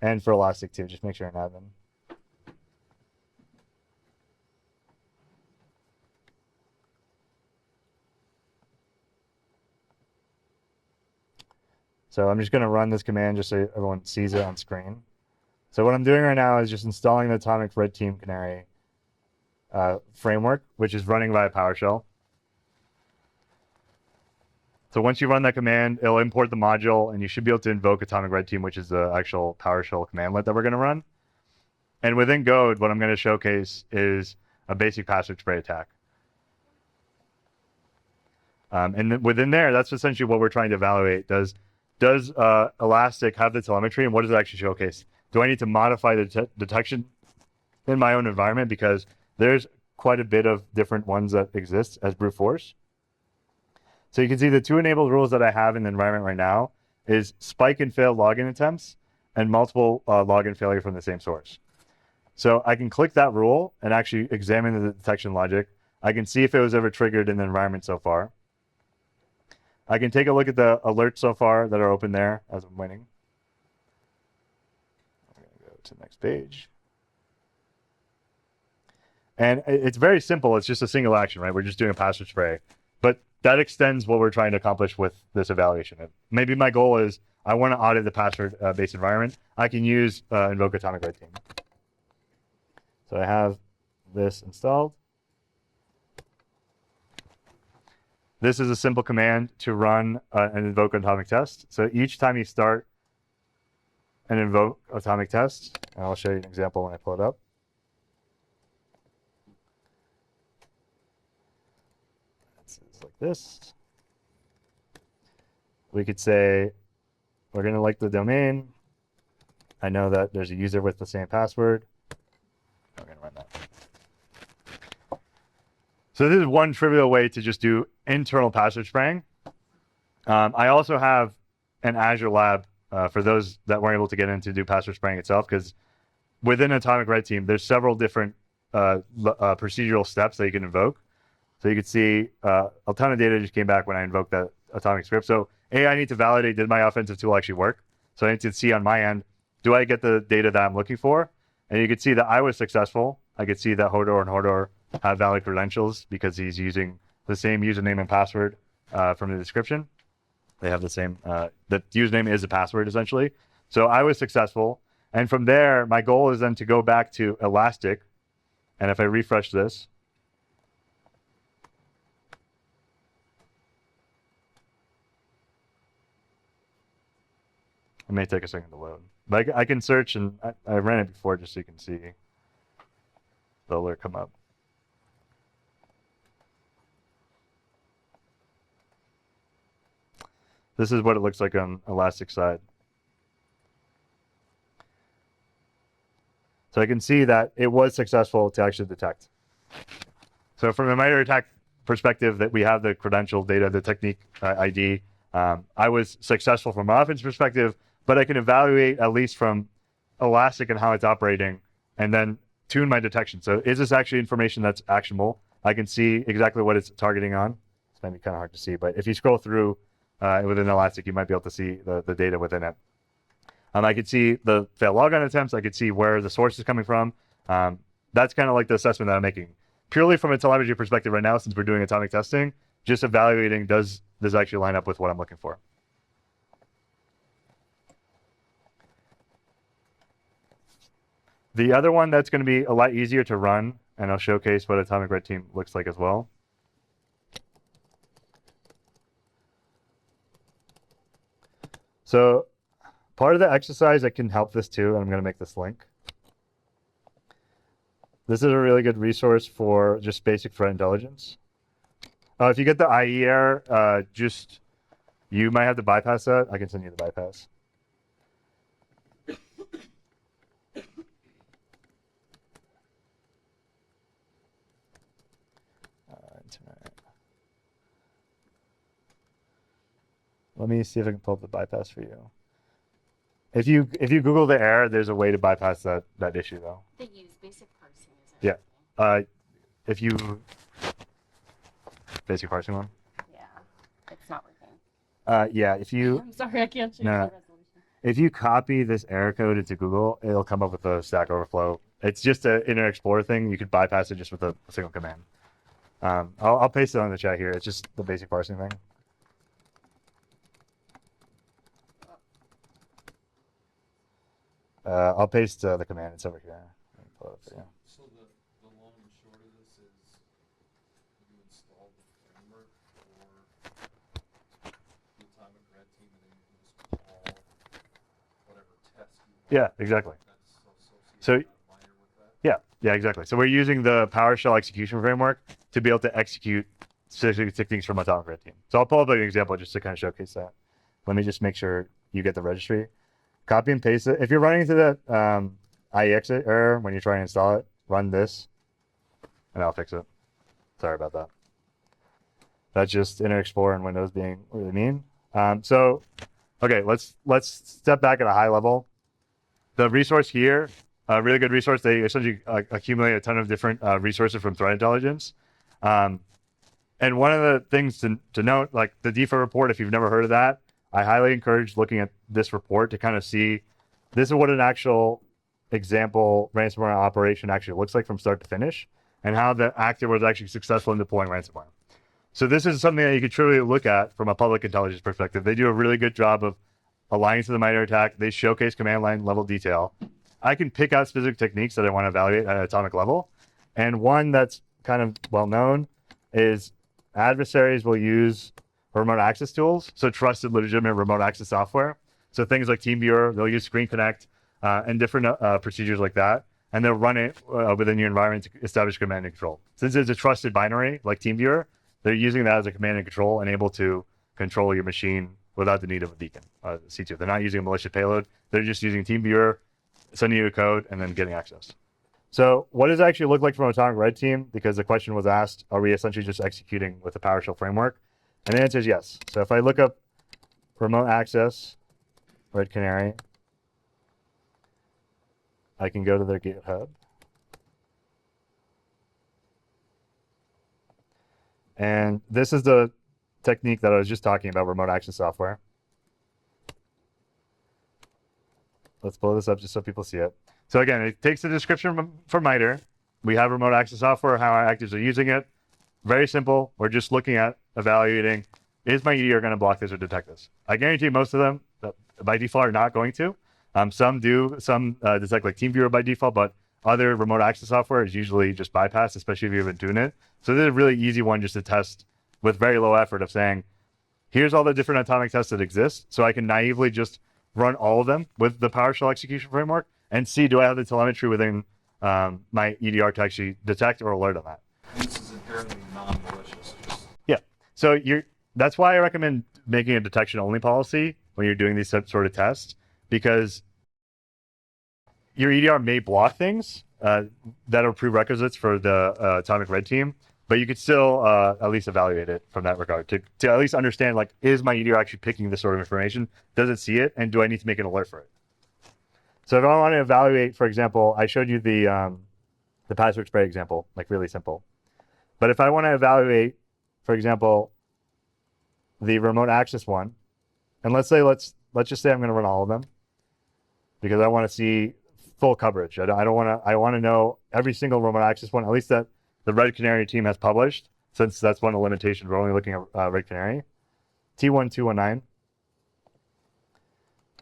And for Elastic too, just make sure you're an admin. So I'm just going to run this command just so everyone sees it on screen. So what I'm doing right now is just installing the Atomic Red Team Canary framework, which is running via PowerShell. So once you run that command, it'll import the module, and you should be able to invoke Atomic Red Team, which is the actual PowerShell commandlet that we're going to run. And within Goad, what I'm going to showcase is a basic password spray attack. And within there, that's essentially what we're trying to evaluate. Does Elastic have the telemetry, and what does it actually showcase? Do I need to modify the detection in my own environment? Because there's quite a bit of different ones that exist as brute force. So you can see the two enabled rules that I have in the environment right now is spike and fail login attempts and multiple login failure from the same source. So I can click that rule and actually examine the detection logic. I can see if it was ever triggered in the environment so far. I can take a look at the alerts so far that are open there as I'm waiting. I'm going to go to the next page. And it's very simple. It's just a single action, right? We're just doing a password spray. But that extends what we're trying to accomplish with this evaluation. Maybe my goal is I want to audit the password-based environment. I can use invoke Atomic Red Team. So I have this installed. This is a simple command to run and invoke atomic test. So each time you start and invoke atomic test, and I'll show you an example when I pull it up. It's like this. We could say, we're going to like the domain. I know that there's a user with the same password. I'm going to run that. So this is one trivial way to just do internal password spraying. I also have an Azure lab for those that weren't able to get in to do password spraying itself, because within Atomic Red Team, there's several different procedural steps that you can invoke. So you can see a ton of data just came back when I invoked that atomic script. So I need to validate, did my offensive tool actually work? So I need to see on my end, do I get the data that I'm looking for? And you can see that I was successful. I could see that Hodor and Hodor have valid credentials because he's using the same username and password from the description. They have the same, the username is a password essentially. So I was successful. And from there, my goal is then to go back to Elastic. And if I refresh this, it may take a second to load. But I can search, and I ran it before just so you can see the alert come up. This is what it looks like on Elastic side. So I can see that it was successful to actually detect. So from a MITRE attack perspective, that we have the credential data, the technique ID, I was successful from an offense perspective, but I can evaluate at least from Elastic and how it's operating, and then tune my detection. So is this actually information that's actionable? I can see exactly what it's targeting on. It's maybe kind of hard to see, but if you scroll through within Elastic, you might be able to see the data within it. I could see the failed logon attempts. I could see where the source is coming from. That's kind of like the assessment that I'm making. Purely from a telemetry perspective right now, since we're doing atomic testing, just evaluating, does this actually line up with what I'm looking for? The other one that's going to be a lot easier to run, and I'll showcase what Atomic Red Team looks like as well. So part of the exercise that can help this too, and I'm going to make this link. This is a really good resource for just basic threat intelligence. If you get the IE error, you might have to bypass that. I can send you the bypass. Let me see if I can pull up the bypass for you. If you Google the error, there's a way to bypass that issue though. They use basic parsing. Yeah. If you basic parsing one. Yeah, it's not working. Yeah. If you. I'm sorry, I can't change the resolution. If you copy this error code into Google, it'll come up with a Stack Overflow. It's just an Internet Explorer thing. You could bypass it just with a single command. I'll paste it on the chat here. It's just the basic parsing thing. I'll paste the command. It's over here. Pull it up for you. So the long and short of this is you install the framework for the Atomic Red Team, and then you can just call whatever test you want. Yeah, exactly. So yeah, exactly. So we're using the PowerShell execution framework to be able to execute specific techniques from Atomic Red Team. So I'll pull up an example just to kind of showcase that. Let me just make sure you get the registry. Copy and paste it. If you're running into that IEX error when you try and install it, run this, and I'll fix it. Sorry about that. That's just Internet Explorer and Windows being really mean. So, okay, let's step back at a high level. The resource here, a really good resource. They essentially accumulate a ton of different resources from threat intelligence. And one of the things to note, like the DEFA report, if you've never heard of that, I highly encourage looking at this report to kind of see this is what an actual example ransomware operation actually looks like from start to finish, and how the actor was actually successful in deploying ransomware. So this is something that you could truly look at from a public intelligence perspective. They do a really good job of aligning to the MITRE attack. They showcase command line level detail. I can pick out specific techniques that I want to evaluate at an atomic level. And one that's kind of well known is adversaries will use remote access tools, so trusted, legitimate remote access software. So things like TeamViewer, they'll use Screen Connect and different procedures like that, and they'll run it within your environment to establish command and control. Since it's a trusted binary like TeamViewer, they're using that as a command and control and able to control your machine without the need of a beacon, C2. They're not using a malicious payload. They're just using TeamViewer, sending you a code, and then getting access. So what does it actually look like from Atomic Red Team? Because the question was asked, are we essentially just executing with the PowerShell framework? And the answer is yes. So if I look up remote access, Red Canary, I can go to their GitHub. And this is the technique that I was just talking about, remote access software. Let's pull this up just so people see it. So again, it takes the description from MITRE. We have remote access software, how our actors are using it. Very simple. We're just looking at evaluating, is my EDR going to block this or detect this? I guarantee most of them, by default, are not going to. Some do, some detect like TeamViewer by default, but other remote access software is usually just bypassed, especially if you haven't tuned it. So this is a really easy one just to test with very low effort of saying, here's all the different atomic tests that exist. So I can naively just run all of them with the PowerShell execution framework and see, do I have the telemetry within my EDR to actually detect or alert on that? This is inherently non-malicious. Yeah. So that's why I recommend making a detection only policy when you're doing these sort of tests, because your EDR may block things that are prerequisites for the atomic red team, but you could still at least evaluate it from that regard to at least understand, like, is my EDR actually picking this sort of information? Does it see it? And do I need to make an alert for it? So if I want to evaluate, for example, I showed you the password spray example, like really simple. But if I want to evaluate, for example, the remote access one, and let's just say I'm going to run all of them because I want to see full coverage. I want to know every single remote access one, at least that the Red Canary team has published, since that's one of the limitations. We're only looking at Red Canary. T1219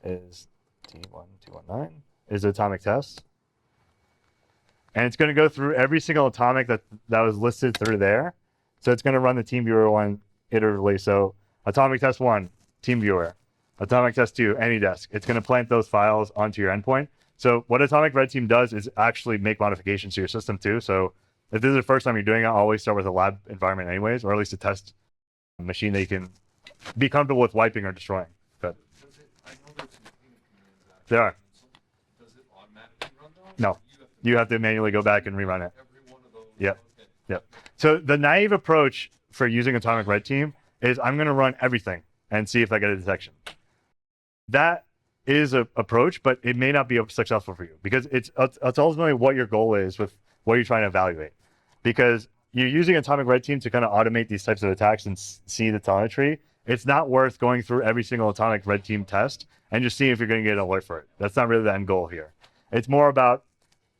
is T1219 is the atomic test. And it's going to go through every single atomic that was listed through there. So it's going to run the TeamViewer one iteratively. So atomic test 1, TeamViewer. Atomic test 2, AnyDesk. It's going to plant those files onto your endpoint. So what Atomic Red Team does is actually make modifications to your system too. So if this is the first time you're doing it, always start with a lab environment anyways, or at least a test machine that you can be comfortable with wiping or destroying. But I know there's some payment commands actually. There are. Does it automatically run those? No. You have to manually go back and rerun it. Every one of those? Yep. Okay. Yep. So the naive approach for using Atomic Red Team is I'm going to run everything and see if I get a detection. That is an approach, but it may not be successful for you because it's ultimately what your goal is with what you're trying to evaluate. Because you're using Atomic Red Team to kind of automate these types of attacks and see the telemetry. It's not worth going through every single Atomic Red Team test and just seeing if you're going to get an alert for it. That's not really the end goal here. It's more about,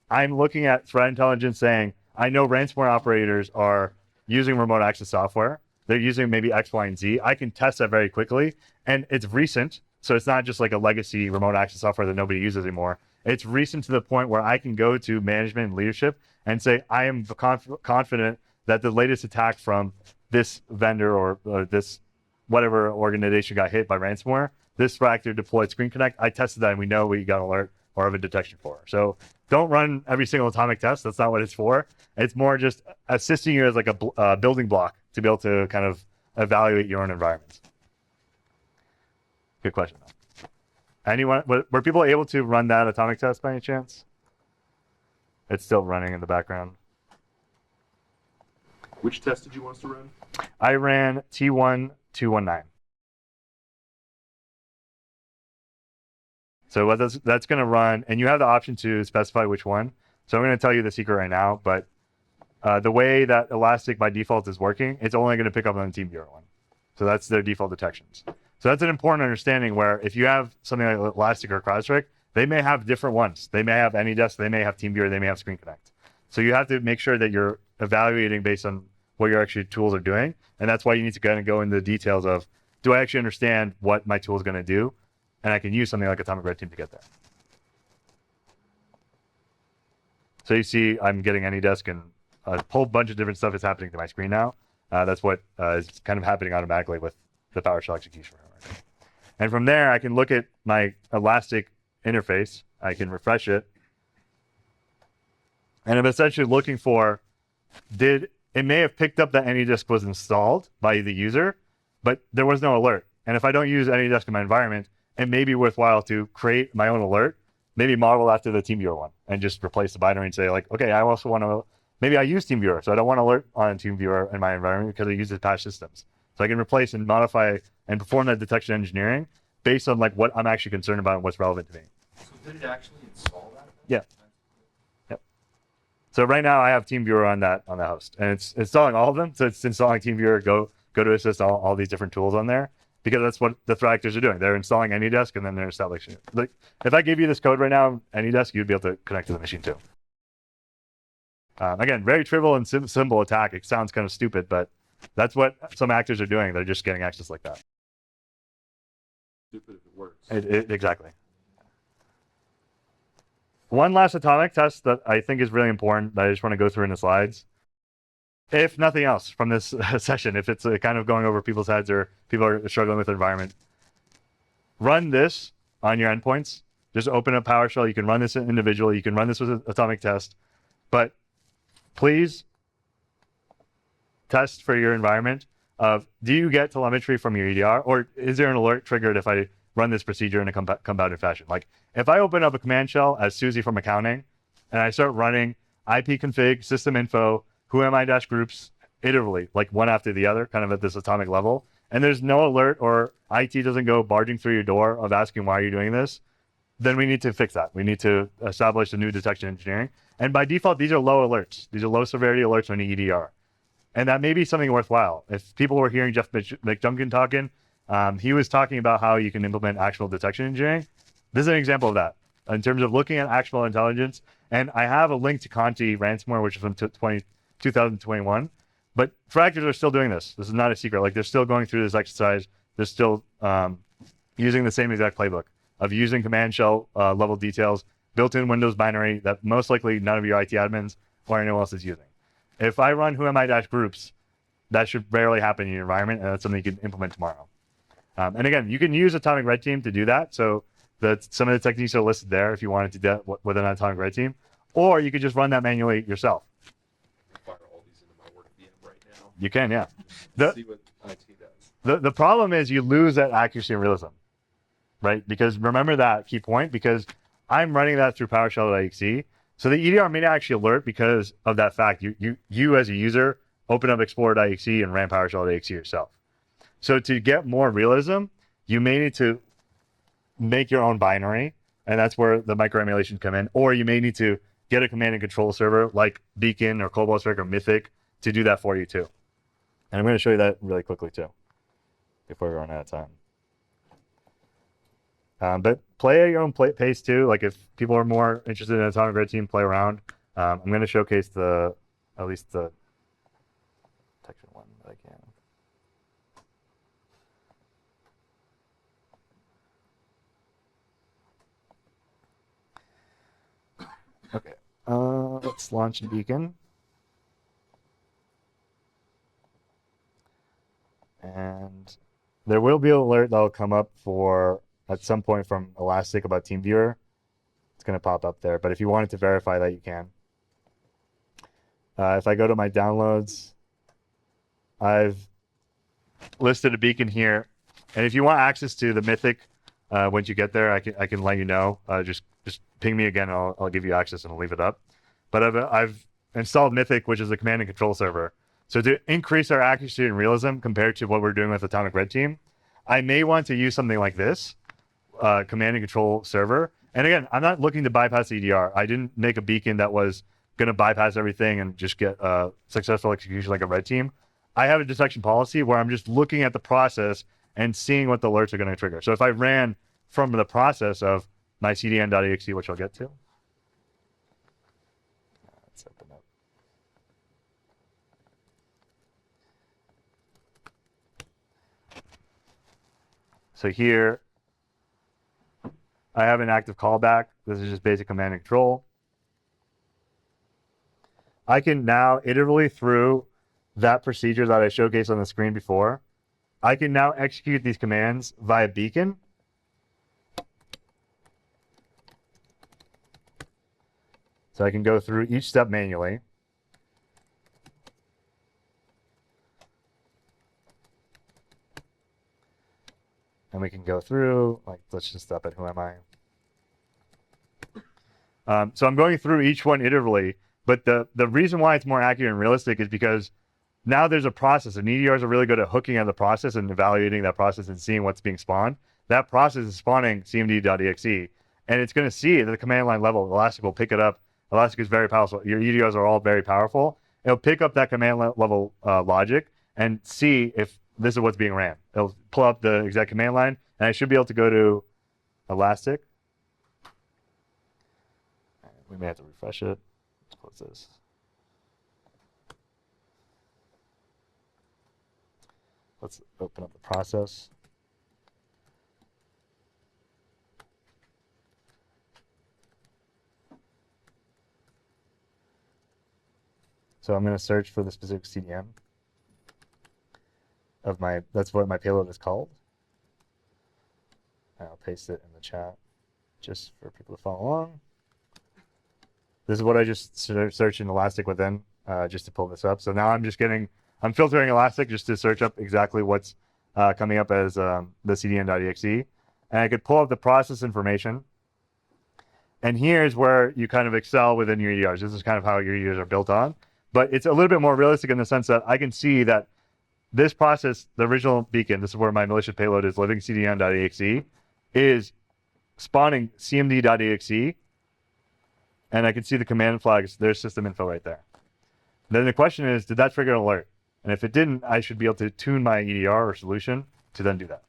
I'm looking at threat intelligence saying, I know ransomware operators are using remote access software. They're using maybe X, Y, and Z. I can test that very quickly. And it's recent. So it's not just like a legacy remote access software that nobody uses anymore. It's recent to the point where I can go to management and leadership and say, I am confident that the latest attack from this vendor or this whatever organization got hit by ransomware, this threat actor deployed Screen Connect. I tested that and we know we got an alert or have a detection for. So don't run every single atomic test. That's not what it's for. It's more just assisting you as like a building block to be able to kind of evaluate your own environments. Good question. Anyone, were people able to run that atomic test by any chance? It's still running in the background. Which test did you want us to run? I ran T1219. So what that's going to run, and you have the option to specify which one. So I'm going to tell you the secret right now, but the way that Elastic by default is working, it's only going to pick up on the TeamViewer one. So that's their default detections. So that's an important understanding where if you have something like Elastic or CrowdStrike, they may have different ones. They may have AnyDesk, they may have TeamViewer, they may have Screen Connect. So you have to make sure that you're evaluating based on what your actual tools are doing. And that's why you need to kind of go into the details of, do I actually understand what my tool is going to do? And I can use something like Atomic Red Team to get there. So you see I'm getting AnyDesk and a whole bunch of different stuff is happening to my screen now. That's what is kind of happening automatically with the PowerShell execution. And from there, I can look at my Elastic interface. I can refresh it. And I'm essentially looking for, it may have picked up that AnyDesk was installed by the user, but there was no alert. And if I don't use AnyDesk in my environment, it may be worthwhile to create my own alert, maybe model after the TeamViewer one, and just replace the binary and say, like, okay, I also want to, maybe I use TeamViewer, so I don't want to alert on TeamViewer in my environment because it uses patch systems. So I can replace and modify and perform that detection engineering based on like what I'm actually concerned about and what's relevant to me. So did it actually install that? Yeah. Yep. So right now I have TeamViewer on that host, and it's installing all of them. So it's installing TeamViewer, go to assist all these different tools on there, because that's what the threat actors are doing. They're installing AnyDesk and then they're establishing it. Like if I gave you this code right now, AnyDesk, you'd be able to connect to the machine too. Again, very trivial and simple attack. It sounds kind of stupid, but that's what some actors are doing. They're just getting access like that. Stupid if it works. Exactly. One last atomic test that I think is really important that I just want to go through in the slides. If nothing else from this session, if it's kind of going over people's heads or people are struggling with the environment, run this on your endpoints. Just open up PowerShell. You can run this individually. You can run this with an atomic test. But please test for your environment of do you get telemetry from your EDR, or is there an alert triggered if I run this procedure in a compounded fashion? Like if I open up a command shell as Susie from accounting and I start running ipconfig, system info, who am I dash groups iteratively, like one after the other, kind of at this atomic level, and there's no alert or IT doesn't go barging through your door of asking why are you doing this, then we need to fix that. We need to establish a new detection engineering. And by default, these are low alerts. These are low severity alerts on the EDR. And that may be something worthwhile. If people were hearing Jeff McJunkin talking, he was talking about how you can implement actual detection engineering. This is an example of that in terms of looking at actual intelligence. And I have a link to Conti ransomware, which is from 2021. But fractors are still doing this. This is not a secret. Like they're still going through this exercise. They're still using the same exact playbook of using command shell level details, built-in Windows binary that most likely none of your IT admins or anyone else is using. If I run whoami-groups, that should rarely happen in your environment, and that's something you can implement tomorrow. And again, you can use Atomic Red Team to do that. So some of the techniques are listed there if you wanted to do that with an Atomic Red Team, or you could just run that manually yourself. Fire all these into my work VM right now. You can, yeah. See what IT does. The problem is you lose that accuracy and realism, right? Because remember that key point, because I'm running that through PowerShell.exe. So the EDR may not actually alert because of that fact. You as a user open up Explorer.exe and ran PowerShell.exe yourself. So to get more realism, you may need to make your own binary, and that's where the micro emulations come in. Or you may need to get a command and control server like Beacon or Cobalt Strike or Mythic to do that for you too. And I'm going to show you that really quickly too, before we run out of time. But play at your own pace too. Like if people are more interested in Atomic Red Team, play around. I'm going to showcase at least the detection one that I can. Okay, let's launch Beacon. And there will be an alert that will come up at some point from Elastic about TeamViewer. It's going to pop up there, but if you wanted to verify that, you can. If I go to my downloads, I've listed a beacon here, and if you want access to the Mythic, once you get there, I can let you know. Just ping me again, and I'll give you access, and I'll leave it up. But I've installed Mythic, which is a command and control server. So to increase our accuracy and realism compared to what we're doing with Atomic Red Team, I may want to use something like this, command and control server. And again, I'm not looking to bypass EDR. I didn't make a beacon that was going to bypass everything and just get successful execution like a red team. I have a detection policy where I'm just looking at the process and seeing what the alerts are going to trigger. So if I ran from the process of my cdn.exe, which I'll get to. Let's open up. So here, I have an active callback. This is just basic command and control. I can now iteratively through that procedure that I showcased on the screen before, I can now execute these commands via beacon. So I can go through each step manually. And we can go through, like, let's just stop at who am I? So I'm going through each one iteratively, but the reason why it's more accurate and realistic is because now there's a process, and EDRs are really good at hooking at the process and evaluating that process and seeing what's being spawned. That process is spawning cmd.exe, and it's going to see at the command line level. Elastic will pick it up. Elastic is very powerful. Your EDRs are all very powerful. It'll pick up that command level logic and see if this is what's being ran. It'll pull up the exact command line, and I should be able to go to Elastic. We may have to refresh it. Let's close this. Let's open up the process. So I'm going to search for the specific CDN of that's what my payload is called. And I'll paste it in the chat just for people to follow along. This is what I just searched in Elastic within just to pull this up. So now I'm just getting I'm filtering Elastic just to search up exactly what's coming up as the CDN.exe. And I could pull up the process information. And here's where you kind of excel within your EDRs. This is kind of how your EDRs are built on. But it's a little bit more realistic in the sense that I can see that this process, the original beacon, this is where my malicious payload is living, CDN.exe, is spawning cmd.exe. And I can see the command flags, there's system info right there. Then the question is, did that trigger an alert? And if it didn't, I should be able to tune my EDR or solution to then do that.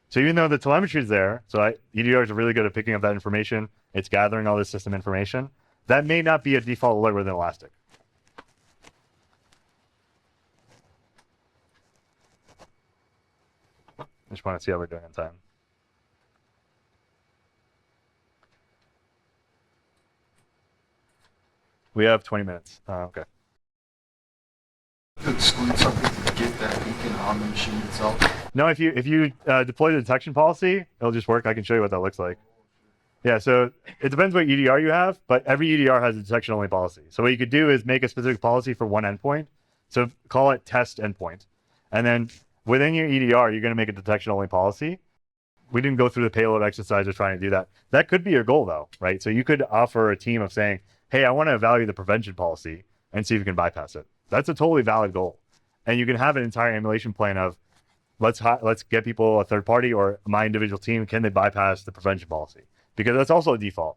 So even though the telemetry is there, so EDRs are really good at picking up that information, it's gathering all this system information, that may not be a default alert within Elastic. I just want to see how we're doing on time. We have 20 minutes. Okay. To exclude something to get that beacon on the machine itself. No, if you deploy the detection policy, it'll just work. I can show you what that looks like. Yeah, so it depends what EDR you have, but every EDR has a detection only policy. So what you could do is make a specific policy for one endpoint. So call it test endpoint. And then within your EDR, you're going to make a detection only policy. We didn't go through the payload exercise of trying to do that. That could be your goal though, right? So you could offer a team of saying, hey, I want to evaluate the prevention policy and see if you can bypass it. That's a totally valid goal. And you can have an entire emulation plan of let's get people, a third party or my individual team, can they bypass the prevention policy? Because that's also a default.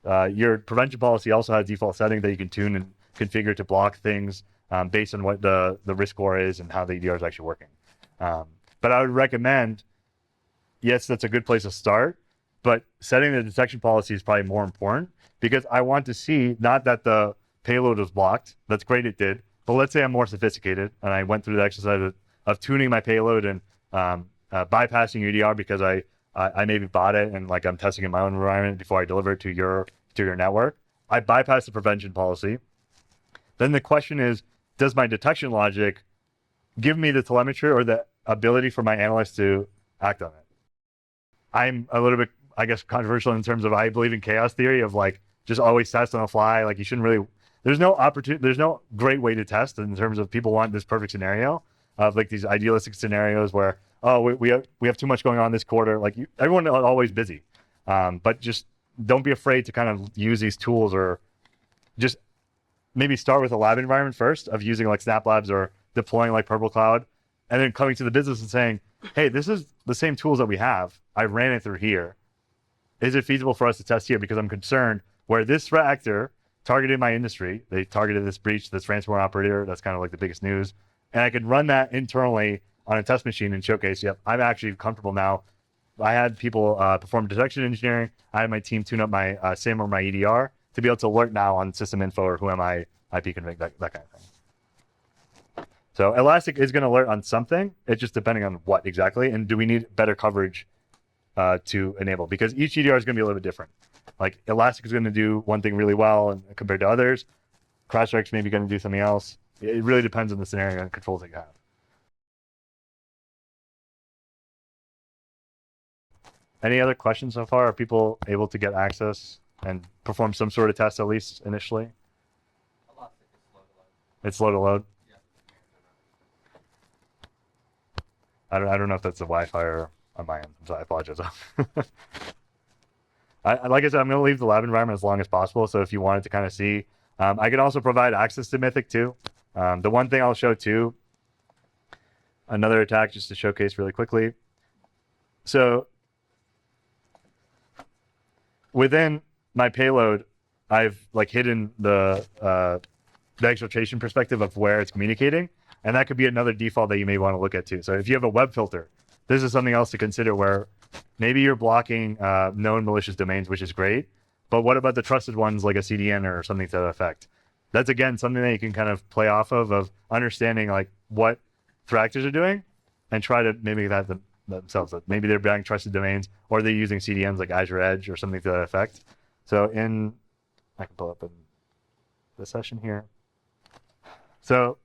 Your prevention policy also has default setting that you can tune and configure to block things based on what the risk score is and how the EDR is actually working. But I would recommend, yes, that's a good place to start, but setting the detection policy is probably more important because I want to see not that the payload was blocked. That's great, it did. But let's say I'm more sophisticated and I went through the exercise of tuning my payload and bypassing your EDR because I maybe bought it and like I'm testing in my own environment before I deliver it to your network. I bypass the prevention policy. Then the question is, does my detection logic give me the telemetry or the ability for my analyst to act on it? I'm a little bit, I guess, controversial in terms of I believe in chaos theory of like just always test on the fly. Like you shouldn't really. There's no great way to test in terms of people want this perfect scenario of like these idealistic scenarios where, oh, we have too much going on this quarter. Like everyone is always busy, but just don't be afraid to kind of use these tools or just maybe start with a lab environment first of using like Snap Labs or deploying like Purple Cloud and then coming to the business and saying, hey, this is the same tools that we have. I ran it through here. Is it feasible for us to test here? Because I'm concerned where this threat actor targeted my industry. They targeted this breach, this ransomware operator. That's kind of like the biggest news. And I could run that internally on a test machine and showcase, yep, I'm actually comfortable now. I had people perform detection engineering. I had my team tune up my SIM or my EDR to be able to alert now on system info or who am I, IP config, that kind of thing. So Elastic is going to alert on something. It's just depending on what exactly. And do we need better coverage to enable? Because each EDR is going to be a little bit different. Like Elastic is going to do one thing really well and compared to others. CrowdStrike's maybe going to do something else. It really depends on the scenario and controls that you have. Any other questions so far? Are people able to get access and perform some sort of test at least initially? It's slow to load. I don't know if that's the Wi-Fi or on my end. So I apologize. Like I said, I'm going to leave the lab environment as long as possible. So if you wanted to kind of see, I can also provide access to Mythic too. The one thing I'll show too, another attack just to showcase really quickly. So within my payload, I've like hidden the exfiltration perspective of where it's communicating. And that could be another default that you may want to look at too. So if you have a web filter, this is something else to consider where maybe you're blocking known malicious domains, which is great. But what about the trusted ones like a CDN or something to that effect? That's, again, something that you can kind of play off of understanding like what threat actors are doing and try to mimic that themselves. Maybe they're buying trusted domains or they're using CDNs like Azure Edge or something to that effect. So I can pull up in the session here. So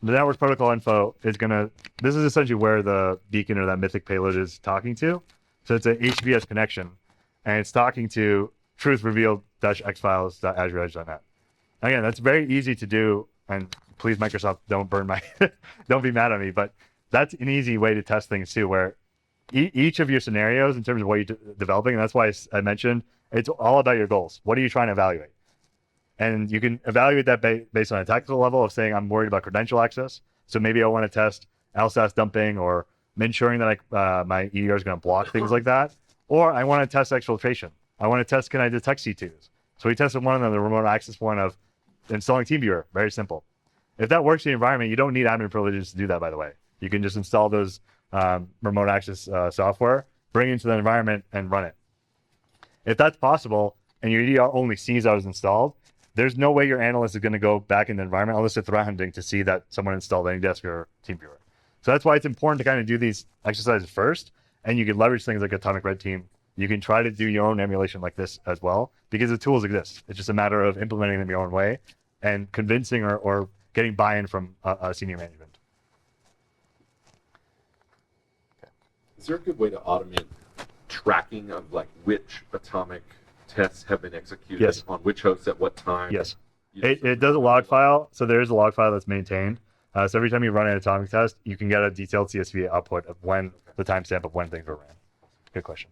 the network protocol info is this is essentially where the beacon or that Mythic payload is talking to. So it's a HTTPS connection and it's talking to truth revealed-xfiles.azureedge.net. Again, that's very easy to do and please Microsoft, don't burn my, don't be mad at me, but that's an easy way to test things too, where each of your scenarios in terms of what you're developing, and that's why I mentioned it's all about your goals. What are you trying to evaluate? And you can evaluate that based on a tactical level of saying, I'm worried about credential access. So maybe I want to test LSAS dumping or ensuring that my EDR is going to block things like that. Or I want to test exfiltration. I want to test, can I detect C2s? So we tested one of them, the remote access one of installing TeamViewer, very simple. If that works in your environment, you don't need admin privileges to do that, by the way. You can just install those remote access software, bring it into the environment and run it. If that's possible and your EDR only sees that was installed, there's no way your analyst is going to go back in the environment unless they're threat hunting to see that someone installed AnyDesk or TeamViewer. So that's why it's important to kind of do these exercises first, and you can leverage things like Atomic Red Team. You can try to do your own emulation like this as well, because the tools exist. It's just a matter of implementing them your own way and convincing or getting buy-in from senior management. Is there a good way to automate tracking of like which atomic tests have been executed Yes. on which host at what time? Yes. It does a log file. So there's a log file that's maintained. So every time you run an atomic test, you can get a detailed CSV output of when the timestamp of when things were ran. Good question.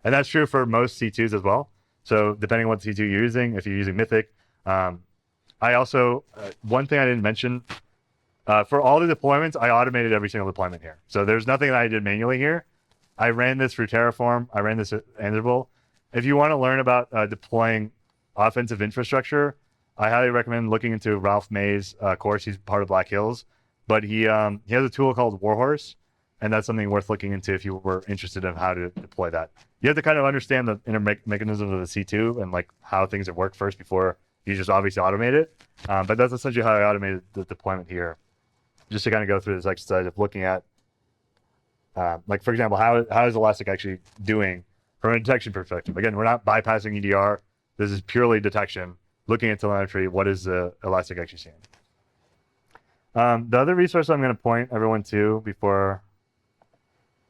And that's true for most C2s as well. So depending on what C2 you're using, if you're using Mythic, I also, one thing I didn't mention, for all the deployments, I automated every single deployment here. So there's nothing that I did manually here. I ran this through Terraform. I ran this at Ansible. If you want to learn about deploying offensive infrastructure, I highly recommend looking into Ralph May's course. He's part of Black Hills, but he has a tool called Warhorse, and that's something worth looking into if you were interested in how to deploy that. You have to kind of understand the inner mechanisms of the C2 and like how things work first before you just obviously automate it. But that's essentially how I automated the deployment here, just to kind of go through this exercise of looking at, like for example, how is Elastic actually doing from a detection perspective? Again, we're not bypassing EDR. This is purely detection. Looking at telemetry, what is the Elastic actually seeing? The other resource I'm going to point everyone to before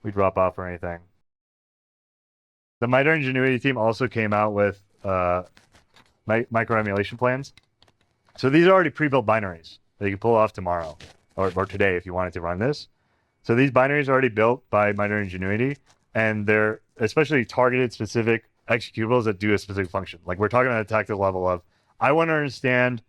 we drop off or anything. The MITRE Ingenuity team also came out with micro emulation plans. So these are already pre-built binaries that you can pull off tomorrow or today if you wanted to run this. So these binaries are already built by MITRE Ingenuity, and they're especially targeted specific executables that do a specific function. Like we're talking at a tactical level of, I want to understand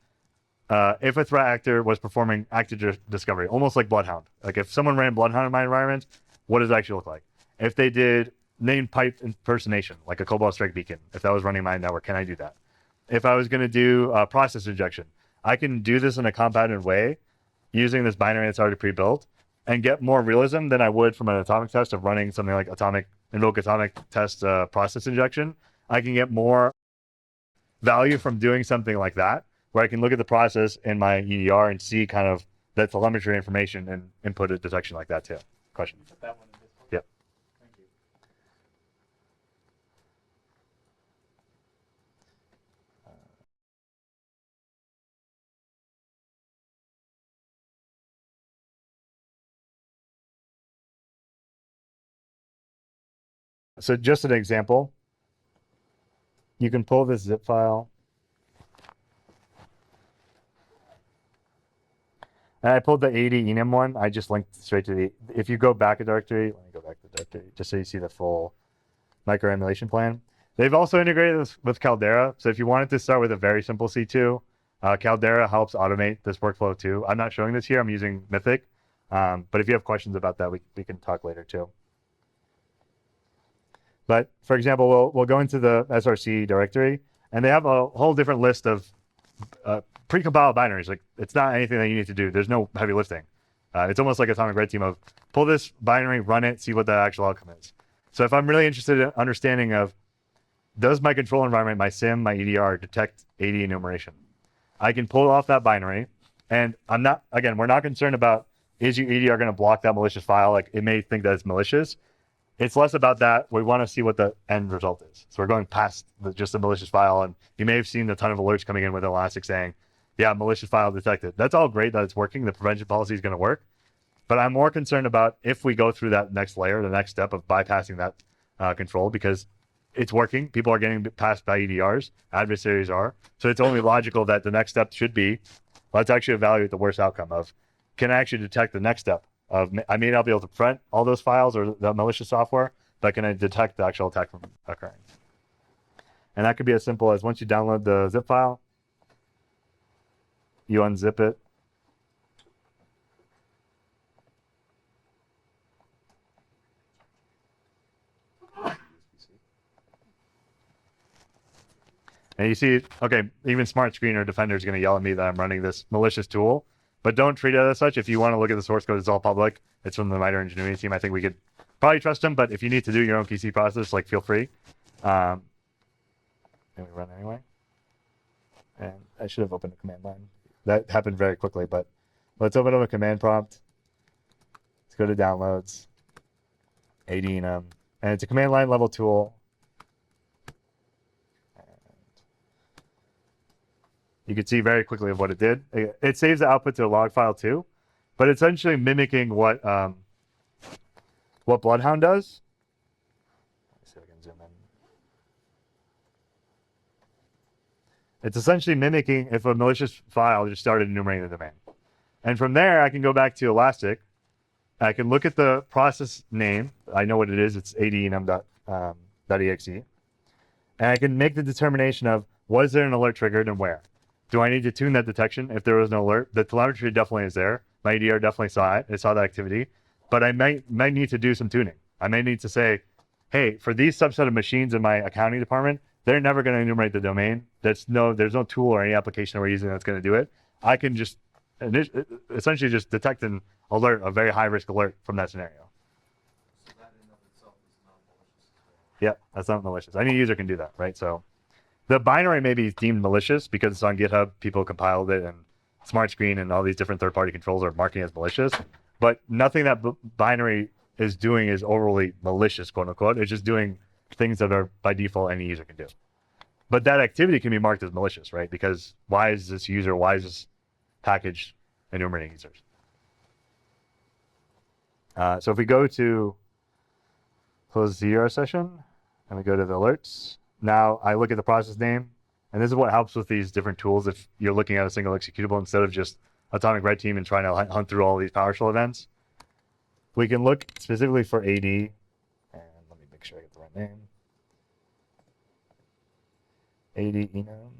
if a threat actor was performing active discovery, almost like Bloodhound. Like if someone ran Bloodhound in my environment, what does it actually look like? If they did named pipe impersonation, like a Cobalt Strike beacon, if that was running my network, can I do that? If I was going to do process injection, I can do this in a compounded way using this binary that's already pre-built and get more realism than I would from an atomic test of running something like invoke atomic test process injection. I can get more value from doing something like that, where I can look at the process in my EDR and see kind of that telemetry information and input a detection like that too. Question? Put that one in this one? Yep. Thank you. So just an example, you can pull this zip file. And I pulled the 80 enum one. I just linked straight to the, if you go back a directory, let me go back to the directory, just so you see the full micro emulation plan. They've also integrated this with Caldera. So if you wanted to start with a very simple C2, Caldera helps automate this workflow too. I'm not showing this here, I'm using Mythic. But if you have questions about that, we can talk later too. But for example, we'll go into the SRC directory, and they have a whole different list of pre-compiled binaries. Like it's not anything that you need to do. There's no heavy lifting. It's almost like Atomic Red Team of pull this binary, run it, see what the actual outcome is. So if I'm really interested in understanding of, does my control environment, my SIM, my EDR detect AD enumeration? I can pull off that binary, and I'm not, again, we're not concerned about, is your EDR going to block that malicious file? Like it may think that it's malicious. It's less about that. We want to see what the end result is. So we're going past just the malicious file, and you may have seen a ton of alerts coming in with Elastic saying, yeah, malicious file detected. That's all great that it's working. The prevention policy is going to work. But I'm more concerned about if we go through that next layer, the next step of bypassing that control, because it's working. People are getting passed by EDRs. Adversaries are. So it's only logical that the next step should be, let's actually evaluate the worst outcome of, can I actually detect the next step of, I may not be able to prevent all those files or the malicious software, but can I detect the actual attack from occurring? And that could be as simple as once you download the zip file, you unzip it. And you see, okay, even Smart Screen or Defender is going to yell at me that I'm running this malicious tool, but don't treat it as such. If you want to look at the source code, it's all public. It's from the MITRE engineering team. I think we could probably trust them, but if you need to do your own QC process, like feel free. And we run anyway. And I should have opened a command line. That happened very quickly, but let's open up a command prompt. Let's go to downloads, AT&CK, and it's a command line level tool. You can see very quickly of what it did. It saves the output to a log file too, but it's essentially mimicking what Bloodhound does. Let's see if I can zoom in. It's essentially mimicking if a malicious file just started enumerating the domain. And from there, I can go back to Elastic. I can look at the process name. I know what it is. It's AT&CK.exe. And I can make the determination of, was there an alert triggered and where? Do I need to tune that detection? If there was no alert, the telemetry definitely is there. My EDR definitely saw it. It saw that activity. But I might need to do some tuning. I may need to say, hey, for these subset of machines in my accounting department, they're never going to enumerate the domain. There's no tool or any application we're using that's going to do it. I can just essentially just detect an alert, a very high risk alert from that scenario. So that in and of itself is not malicious as well. Yeah, that's not malicious. Any user can do that, right? So the binary may be deemed malicious because it's on GitHub. People compiled it, and Smart Screen and all these different third-party controls are marking it as malicious. But nothing that binary is doing is overly malicious, quote unquote. It's just doing things that are by default any user can do. But that activity can be marked as malicious, right? Because why is this package enumerating users? So if we go to close the CDR session and we go to the alerts, now I look at the process name, and this is what helps with these different tools if you're looking at a single executable instead of just Atomic Red Team and trying to hunt through all these PowerShell events. We can look specifically for AD, and let me make sure I get the right name. AD enum.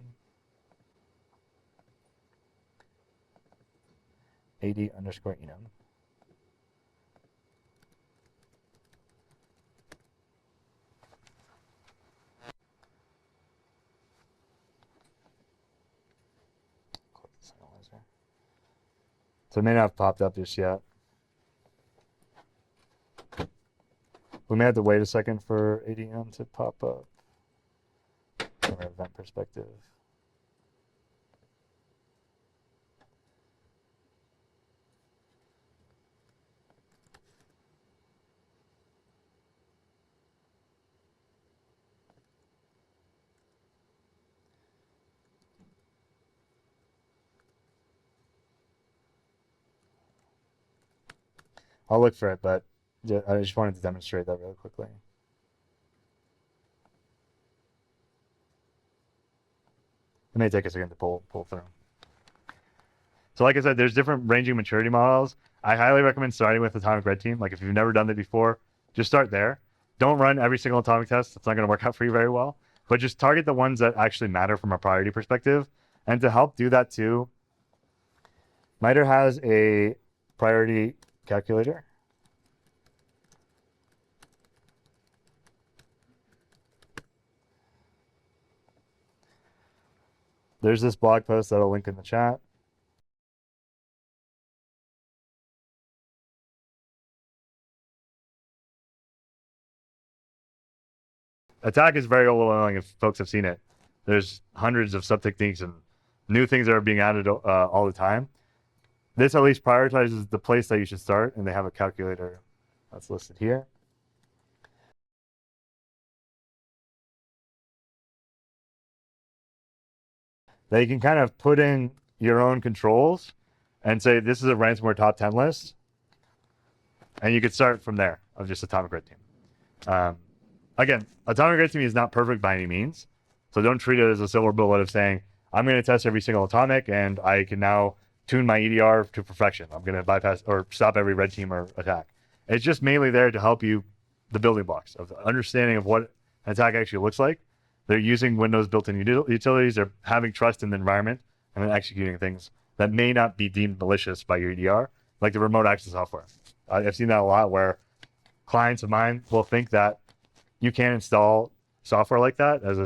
AD_enum. So it may not have popped up just yet. We may have to wait a second for ADM to pop up from an event perspective. I'll look for it, but I just wanted to demonstrate that really quickly. It may take a second to pull through. So like I said, there's different ranging maturity models. I highly recommend starting with Atomic Red Team. Like if you've never done that before, just start there. Don't run every single atomic test. It's not going to work out for you very well. But just target the ones that actually matter from a priority perspective. And to help do that too, MITRE has a priority calculator. There's this blog post that I'll link in the chat. Attack is very overwhelming if folks have seen it. There's hundreds of sub-techniques and new things that are being added all the time. This at least prioritizes the place that you should start, and they have a calculator that's listed here. That you can kind of put in your own controls and say, this is a ransomware top 10 list. And you could start from there of just Atomic Red Team. Again, Atomic Red Team is not perfect by any means. So don't treat it as a silver bullet of saying, I'm going to test every single atomic, and I can now tune my EDR to perfection. I'm going to bypass or stop every red team or attack. It's just mainly there to help you, the building blocks of the understanding of what an attack actually looks like. They're using Windows built-in utilities. They're having trust in the environment and then executing things that may not be deemed malicious by your EDR, like the remote access software. I've seen that a lot where clients of mine will think that you can install software like that as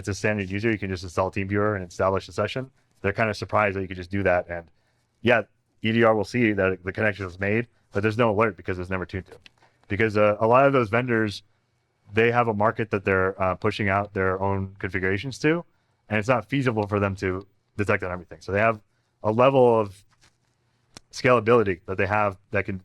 a standard user. You can just install TeamViewer and establish a session. They're kind of surprised that you could just do that. And yeah, EDR will see that the connection was made, but there's no alert because it's never tuned to. Because a lot of those vendors, they have a market that they're pushing out their own configurations to, and it's not feasible for them to detect on everything. So they have a level of scalability that they have that can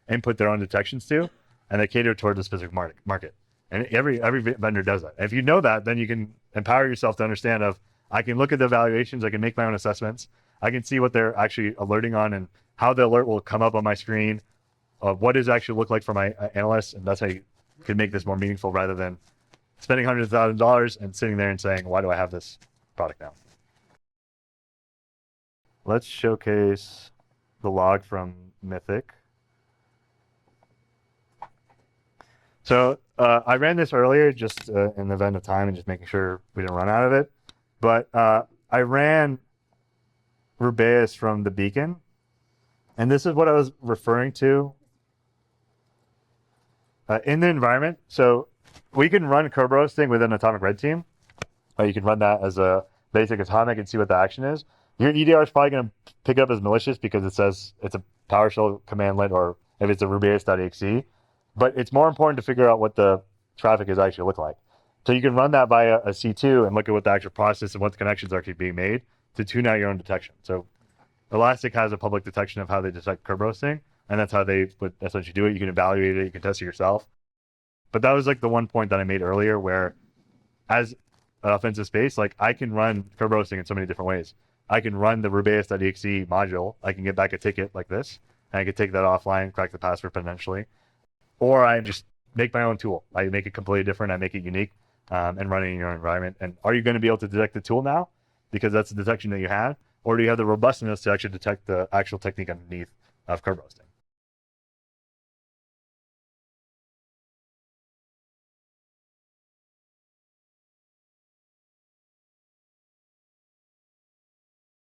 input their own detections to, and they cater towards a specific market. And every vendor does that. And if you know that, then you can empower yourself to understand of, I can look at the evaluations, I can make my own assessments, I can see what they're actually alerting on and how the alert will come up on my screen, what does it actually look like for my analysts, and that's how you can make this more meaningful rather than spending hundreds of thousands of dollars and sitting there and saying, why do I have this product now? Let's showcase the log from Mythic. So I ran this earlier just in the event of time and just making sure we didn't run out of it. But I ran Rubeus from the beacon. And this is what I was referring to in the environment. So we can run curb roasting with an atomic red team. You can run that as a basic atomic and see what the action is. Your EDR is probably going to pick it up as malicious because it says it's a PowerShell commandlet, or if it's a Rubeus.exe. But it's more important to figure out what the traffic is actually look like. So you can run that via a C2 and look at what the actual process and what the connections are actually being made to tune out your own detection. So Elastic has a public detection of how they detect curb roasting, and that's how they would essentially do it. You can evaluate it, you can test it yourself. But that was like the one point that I made earlier where as an offensive space, like I can run curb roasting in so many different ways. I can run the Rubeus.exe module. I can get back a ticket like this, and I can take that offline, crack the password potentially. Or I just make my own tool. I make it completely different. I make it unique and run it in your own environment. And are you going to be able to detect the tool now because that's the detection that you had? Or do you have the robustness to actually detect the actual technique underneath of curb roasting?